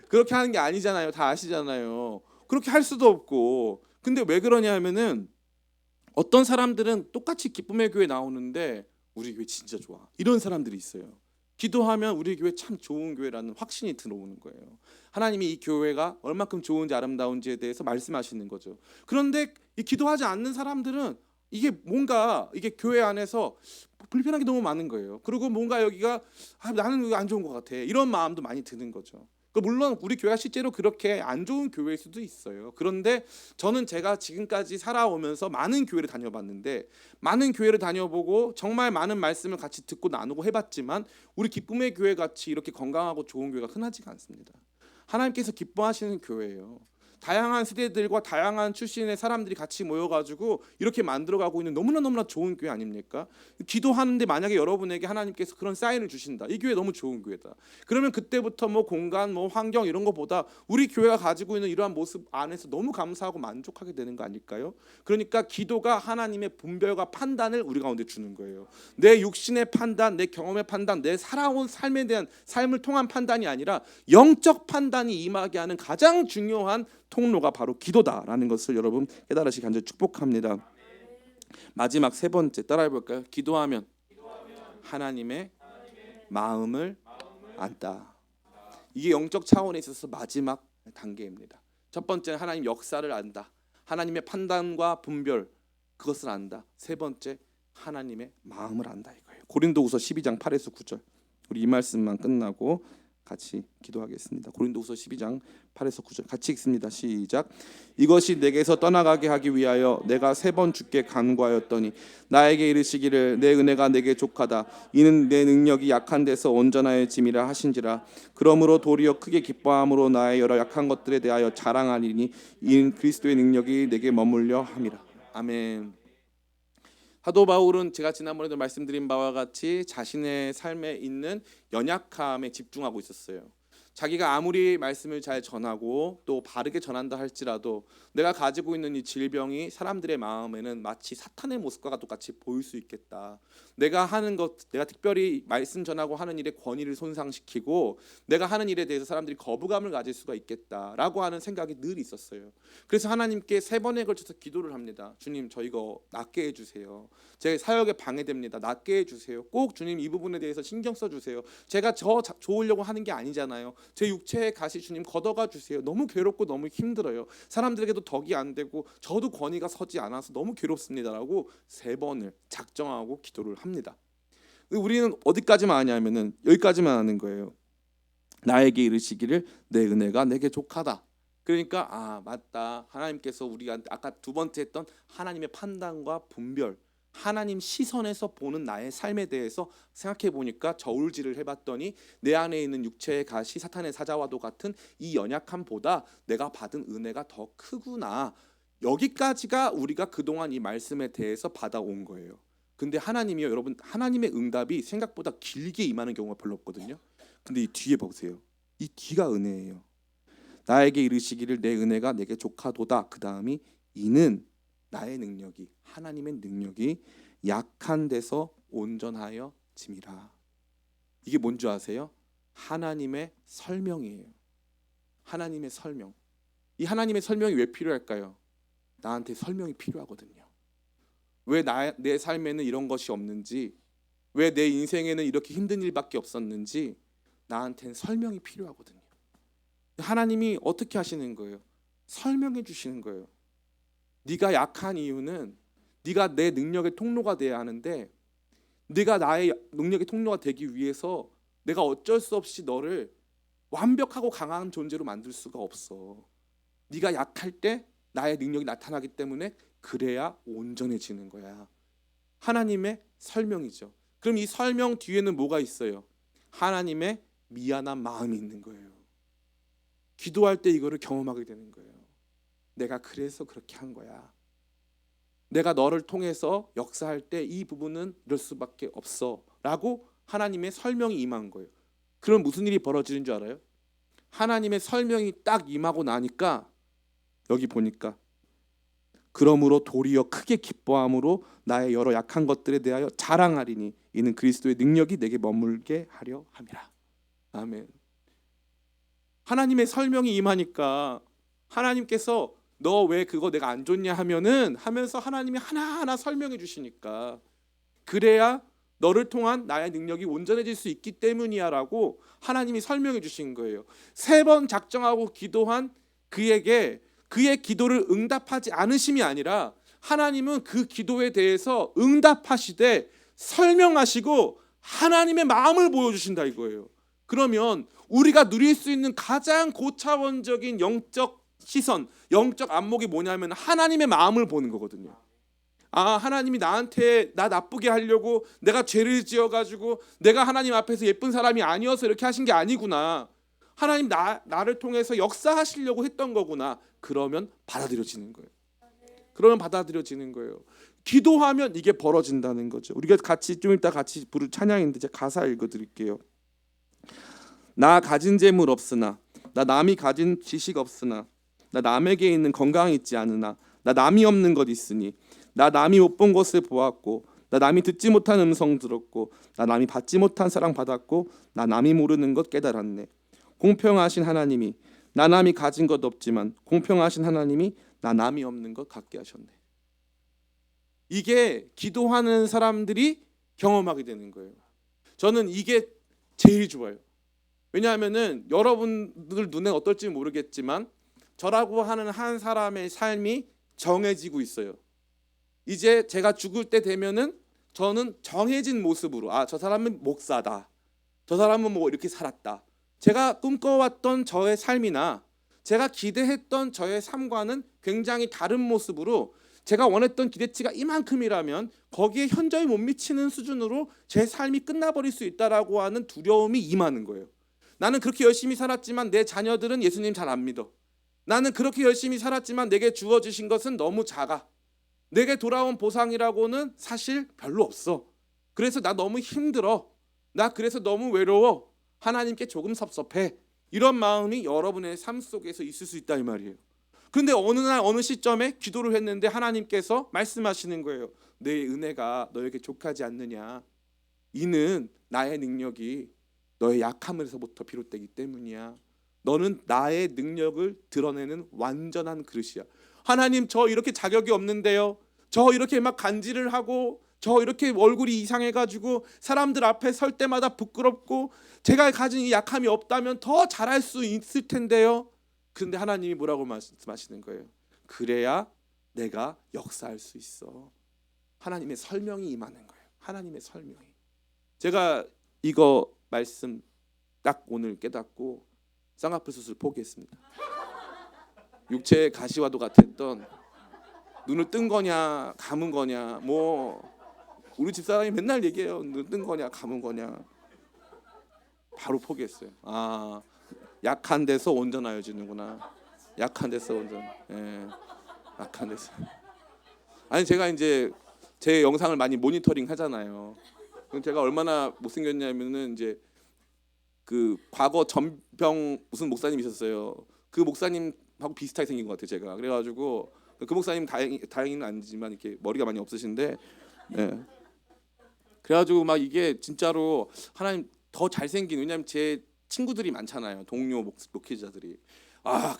그렇게 하는 게 아니잖아요. 다 아시잖아요. 그렇게 할 수도 없고. 근데 왜 그러냐면은 어떤 사람들은 똑같이 기쁨의 교회 나오는데 우리 교회 진짜 좋아. 이런 사람들이 있어요. 기도하면 우리 교회 참 좋은 교회라는 확신이 들어오는 거예요. 하나님이 이 교회가 얼마큼 좋은지 아름다운지에 대해서 말씀하시는 거죠. 그런데 이 기도하지 않는 사람들은 이게 뭔가 이게 교회 안에서 불편한 게 너무 많은 거예요. 그리고 뭔가 여기가 나는 이거 안 좋은 것 같아. 이런 마음도 많이 드는 거죠. 물론 우리 교회가 실제로 그렇게 안 좋은 교회일 수도 있어요. 그런데 저는 제가 지금까지 살아오면서 많은 교회를 다녀봤는데 많은 교회를 다녀보고 정말 많은 말씀을 같이 듣고 나누고 해봤지만 우리 기쁨의 교회 같이 이렇게 건강하고 좋은 교회가 흔하지가 않습니다. 하나님께서 기뻐하시는 교회예요. 다양한 세대들과 다양한 출신의 사람들이 같이 모여가지고 이렇게 만들어가고 있는 너무나 좋은 교회 아닙니까? 기도하는데 만약에 여러분에게 하나님께서 그런 사인을 주신다, 이 교회 너무 좋은 교회다. 그러면 그때부터 뭐 공간, 뭐 환경 이런 거보다 우리 교회가 가지고 있는 이러한 모습 안에서 너무 감사하고 만족하게 되는 거 아닐까요? 그러니까 기도가 하나님의 분별과 판단을 우리 가운데 주는 거예요. 내 육신의 판단, 내 경험의 판단, 내 살아온 삶에 대한 삶을 통한 판단이 아니라 영적 판단이 임하게 하는 가장 중요한 통로가 바로 기도다라는 것을 여러분 깨달으시기 간절히 축복합니다. 마지막 세 번째 따라해 볼까요? 기도하면 하나님의 마음을 안다. 이게 영적 차원에 있어서 마지막 단계입니다. 첫 번째는 하나님 역사를 안다. 하나님의 판단과 분별, 그것을 안다. 세 번째, 하나님의 마음을 안다 이거예요. 고린도후서 12장 8에서 9절. 우리 이 말씀만 끝나고 같이 기도하겠습니다. 고린도후서 12장 8에서 9절 같이 읽습니다. 시작. 이것이 내게서 떠나가게 하기 위하여 내가 3번 주께 간구하였더니 나에게 이르시기를 내 은혜가 내게 족하다. 이는 내 능력이 약한 데서 온전하여짐이라 하신지라. 그러므로 도리어 크게 기뻐함으로 나의 여러 약한 것들에 대하여 자랑하리니 이는 그리스도의 능력이 내게 머물려 함이라. 아멘. 사도 바울은 제가 지난번에도 말씀드린 바와 같이 자신의 삶에 있는 연약함에 집중하고 있었어요. 자기가 아무리 말씀을 잘 전하고 또 바르게 전한다 할지라도 내가 가지고 있는 이 질병이 사람들의 마음에는 마치 사탄의 모습과 똑같이 보일 수 있겠다. 내가 하는 것, 내가 특별히 말씀 전하고 하는 일의 권위를 손상시키고 내가 하는 일에 대해서 사람들이 거부감을 가질 수가 있겠다라고 하는 생각이 늘 있었어요. 그래서 하나님께 3번에 걸쳐서 기도를 합니다. 주님, 저 이거 낫게 해주세요. 제 사역에 방해됩니다. 낫게 해주세요. 꼭 주님 이 부분에 대해서 신경 써주세요. 제가 저 좋으려고 하는 게 아니잖아요. 제 육체의 가시 주님 걷어가 주세요. 너무 괴롭고 너무 힘들어요. 사람들에게도 덕이 안 되고 저도 권위가 서지 않아서 너무 괴롭습니다라고 3번을 작정하고 기도를 합니다. 우리는 어디까지만 하냐면은 여기까지만 하는 거예요. 나에게 이르시기를 내 은혜가 내게 족하다. 그러니까 맞다. 하나님께서 우리가 아까 2번째 했던 하나님의 판단과 분별, 하나님 시선에서 보는 나의 삶에 대해서 생각해 보니까 저울질을 해봤더니 내 안에 있는 육체의 가시 사탄의 사자와도 같은 이 연약함보다 내가 받은 은혜가 더 크구나. 여기까지가 우리가 그동안 이 말씀에 대해서 받아온 거예요. 근데 하나님이요, 여러분, 하나님의 응답이 생각보다 길게 임하는 경우가 별로 없거든요. 근데 이 뒤에 보세요. 이 뒤가 은혜예요. 나에게 이르시기를 내 은혜가 내게 족하도다. 그 다음이 이는 나의 능력이, 하나님의 능력이 약한 데서 온전하여 짐이라. 이게 뭔지 아세요? 하나님의 설명이에요. 하나님의 설명. 이 하나님의 설명이 왜 필요할까요? 나한테 설명이 필요하거든요. 왜 내 삶에는 이런 것이 없는지, 왜 내 인생에는 이렇게 힘든 일밖에 없었는지 나한테는 설명이 필요하거든요. 하나님이 어떻게 하시는 거예요? 설명해 주시는 거예요. 네가 약한 이유는 네가 내 능력의 통로가 돼야 하는데 네가 나의 능력의 통로가 되기 위해서 내가 어쩔 수 없이 너를 완벽하고 강한 존재로 만들 수가 없어. 네가 약할 때 나의 능력이 나타나기 때문에 그래야 온전해지는 거야. 하나님의 설명이죠. 그럼 이 설명 뒤에는 뭐가 있어요? 하나님의 미안한 마음이 있는 거예요. 기도할 때 이거를 경험하게 되는 거예요. 내가 그래서 그렇게 한 거야. 내가 너를 통해서 역사할 때 이 부분은 이럴 수밖에 없어 라고 하나님의 설명이 임한 거예요. 그럼 무슨 일이 벌어지는 줄 알아요? 하나님의 설명이 딱 임하고 나니까 여기 보니까 그러므로 도리어 크게 기뻐함으로 나의 여러 약한 것들에 대하여 자랑하리니 이는 그리스도의 능력이 내게 머물게 하려 함이라. 아멘. 하나님의 설명이 임하니까 하나님께서 너 왜 그거 내가 안 줬냐 하면서 하나님이 하나하나 설명해 주시니까 그래야 너를 통한 나의 능력이 온전해질 수 있기 때문이야라고 하나님이 설명해 주신 거예요. 3번 작정하고 기도한 그에게 그의 기도를 응답하지 않으심이 아니라 하나님은 그 기도에 대해서 응답하시되 설명하시고 하나님의 마음을 보여주신다 이거예요. 그러면 우리가 누릴 수 있는 가장 고차원적인 영적 시선, 영적 안목이 뭐냐면 하나님의 마음을 보는 거거든요. 하나님이 나한테 나 나쁘게 하려고 내가 죄를 지어가지고 내가 하나님 앞에서 예쁜 사람이 아니어서 이렇게 하신 게 아니구나. 하나님 나를 통해서 역사하시려고 했던 거구나. 그러면 받아들여지는 거예요. 그러면 받아들여지는 거예요. 기도하면 이게 벌어진다는 거죠. 우리가 같이 좀 이따 같이 부를 찬양인데 제가 가사 읽어드릴게요. 나 가진 재물 없으나, 나 남이 가진 지식 없으나, 나 남에게 있는 건강이 있지 않으나, 나 남이 없는 것 있으니, 나 남이 못 본 것을 보았고, 나 남이 듣지 못한 음성 들었고, 나 남이 받지 못한 사랑 받았고, 나 남이 모르는 것 깨달았네. 공평하신 하나님이 나 남이 가진 것 없지만 공평하신 하나님이 나 남이 없는 것 갖게 하셨네. 이게 기도하는 사람들이 경험하게 되는 거예요. 저는 이게 제일 좋아요. 왜냐하면은 여러분들 눈에 어떨지 모르겠지만 저라고 하는 한 사람의 삶이 정해지고 있어요. 이제 제가 죽을 때 되면은 저는 정해진 모습으로 저 사람은 목사다. 저 사람은 뭐 이렇게 살았다. 제가 꿈꿔왔던 저의 삶이나 제가 기대했던 저의 삶과는 굉장히 다른 모습으로 제가 원했던 기대치가 이만큼이라면 거기에 현저히 못 미치는 수준으로 제 삶이 끝나버릴 수 있다라고 하는 두려움이 임하는 거예요. 나는 그렇게 열심히 살았지만 내 자녀들은 예수님 잘 안 믿어. 나는 그렇게 열심히 살았지만 내게 주어주신 것은 너무 작아. 내게 돌아온 보상이라고는 사실 별로 없어. 그래서 나 너무 힘들어. 나 그래서 너무 외로워. 하나님께 조금 섭섭해. 이런 마음이 여러분의 삶 속에서 있을 수 있다 이 말이에요. 그런데 어느 날 어느 시점에 기도를 했는데 하나님께서 말씀하시는 거예요. 내 은혜가 너에게 족하지 않느냐. 이는 나의 능력이 너의 약함에서부터 비롯되기 때문이야. 너는 나의 능력을 드러내는 완전한 그릇이야. 하나님, 저 이렇게 자격이 없는데요. 저 이렇게 막 간질을 하고 저 이렇게 얼굴이 이상해가지고 사람들 앞에 설 때마다 부끄럽고 제가 가진 이 약함이 없다면 더 잘할 수 있을 텐데요. 그런데 하나님이 뭐라고 말씀하시는 거예요? 그래야 내가 역사할 수 있어. 하나님의 설명이 임하는 거예요. 하나님의 설명이. 제가 이거 말씀 딱 오늘 깨닫고 쌍꺼풀 수술 포기했습니다. 육체의 가시와도 같았던 눈을 뜬 거냐 감은 거냐 뭐 우리 집사람이 맨날 얘기해요. 눈 뜬 거냐 감은 거냐. 바로 포기했어요. 약한 데서 온전하여지는구나. 약한 데서 온전. 약한 데서. 아니 제가 이제 제 영상을 많이 모니터링 하잖아요. 그럼 제가 얼마나 못생겼냐면은 이제 그 과거 전병 무슨 목사님 있었어요. 그 목사님하고 비슷하게 생긴 것 같아요. 제가 그래가지고 그 목사님 다행히는 아니지만 이렇게 머리가 많이 없으신데, 그래가지고 막 이게 진짜로 하나님 더 잘생긴, 왜냐하면 제 친구들이 많잖아요. 동료 목회자들이.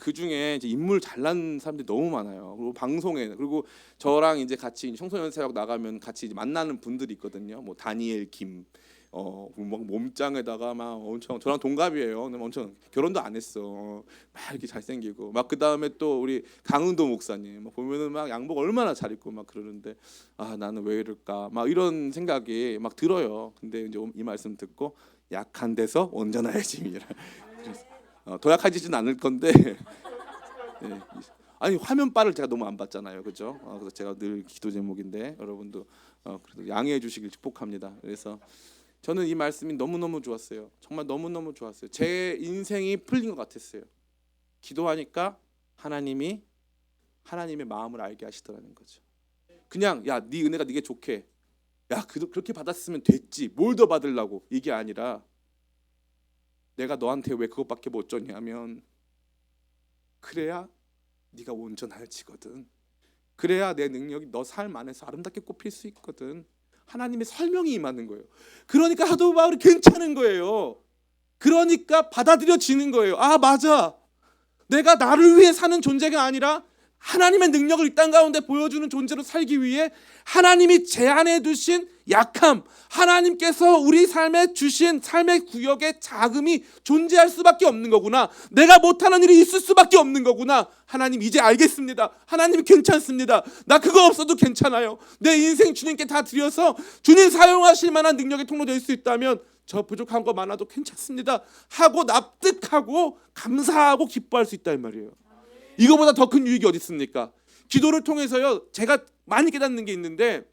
그 중에 이제 인물 잘난 사람들이 너무 많아요. 그리고 방송에 그리고 저랑 이제 같이 청소년 사역 나가면 같이 이제 만나는 분들이 있거든요. 뭐 다니엘 김, 막 몸짱에다가 막 엄청 저랑 동갑이에요. 근데 엄청 결혼도 안 했어. 막 이렇게 잘생기고 막 그 다음에 또 우리 강은도 목사님 막 보면은 막 양복 얼마나 잘 입고 막 그러는데 나는 왜 이럴까 막 이런 생각이 막 들어요. 근데 이제 이 말씀 듣고 약한 데서 온전하여짐이라. 더 약해지진 않을 건데. 아니 화면빨을 제가 너무 안 봤잖아요, 그렇죠? 그래서 제가 늘 기도 제목인데 여러분도 그래도 양해해 주시길 축복합니다. 그래서 저는 이 말씀이 너무너무 좋았어요. 정말 너무너무 좋았어요. 제 인생이 풀린 것 같았어요. 기도하니까 하나님이 하나님의 마음을 알게 하시더라는 거죠. 그냥 네 은혜가 네게 좋게. 그렇게 받았으면 됐지. 뭘 더 받으려고. 이게 아니라 내가 너한테 왜 그것밖에 못 줬냐면 그래야 네가 온전해지거든. 그래야 내 능력이 너 삶 안에서 아름답게 꼽힐 수 있거든. 하나님의 설명이 임하는 거예요. 그러니까 사도 바울이 괜찮은 거예요. 그러니까 받아들여지는 거예요. 맞아. 내가 나를 위해 사는 존재가 아니라 하나님의 능력을 이 땅 가운데 보여주는 존재로 살기 위해 하나님이 제안해 두신 약함, 하나님께서 우리 삶에 주신 삶의 구역의 자금이 존재할 수밖에 없는 거구나. 내가 못하는 일이 있을 수밖에 없는 거구나. 하나님 이제 알겠습니다. 하나님 괜찮습니다. 나 그거 없어도 괜찮아요. 내 인생 주님께 다 드려서 주님 사용하실 만한 능력의 통로 될 수 있다면 저 부족한 거 많아도 괜찮습니다 하고 납득하고 감사하고 기뻐할 수 있다 이 말이에요. 이거보다 더 큰 유익이 어디 있습니까? 기도를 통해서요 제가 많이 깨닫는 게 있는데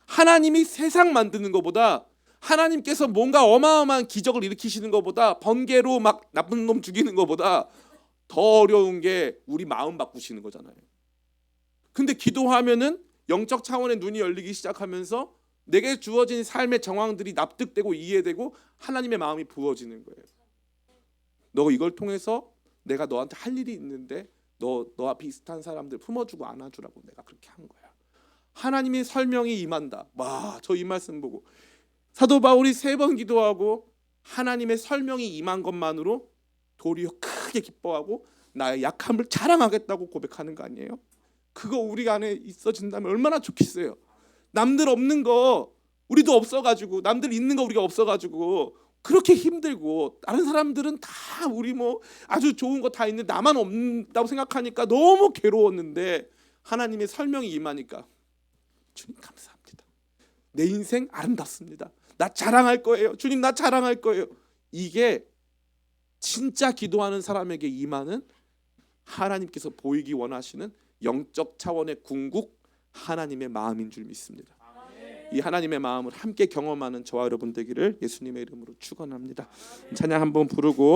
하나님이 세상 만드는 것보다 하나님께서 뭔가 어마어마한 기적을 일으키시는 것보다 번개로 막 나쁜 놈 죽이는 것보다 더 어려운 게 우리 마음 바꾸시는 거잖아요. 근데 기도하면은 영적 차원의 눈이 열리기 시작하면서 내게 주어진 삶의 정황들이 납득되고 이해되고 하나님의 마음이 부어지는 거예요. 너 이걸 통해서 내가 너한테 할 일이 있는데 너와 비슷한 사람들 품어주고 안아주라고 내가 그렇게 한 거야. 하나님의 설명이 임한다. 와, 저 이 말씀 보고 사도 바울이 3번 기도하고 하나님의 설명이 임한 것만으로 도리어 크게 기뻐하고 나의 약함을 자랑하겠다고 고백하는 거 아니에요? 그거 우리 안에 있어진다면 얼마나 좋겠어요. 남들 없는 거 우리도 없어가지고, 남들 있는 거 우리가 없어가지고 그렇게 힘들고, 다른 사람들은 다 우리 뭐 아주 좋은 거 다 있는데 나만 없다고 생각하니까 너무 괴로웠는데 하나님의 설명이 임하니까 주님 감사합니다. 내 인생 아름답습니다. 나 자랑할 거예요. 주님 나 자랑할 거예요. 이게 진짜 기도하는 사람에게 임하는 하나님께서 보이기 원하시는 영적 차원의 궁극 하나님의 마음인 줄 믿습니다. 이 하나님의 마음을 함께 경험하는 저와 여러분 되기를 예수님의 이름으로 축원합니다. 찬양 한번 부르고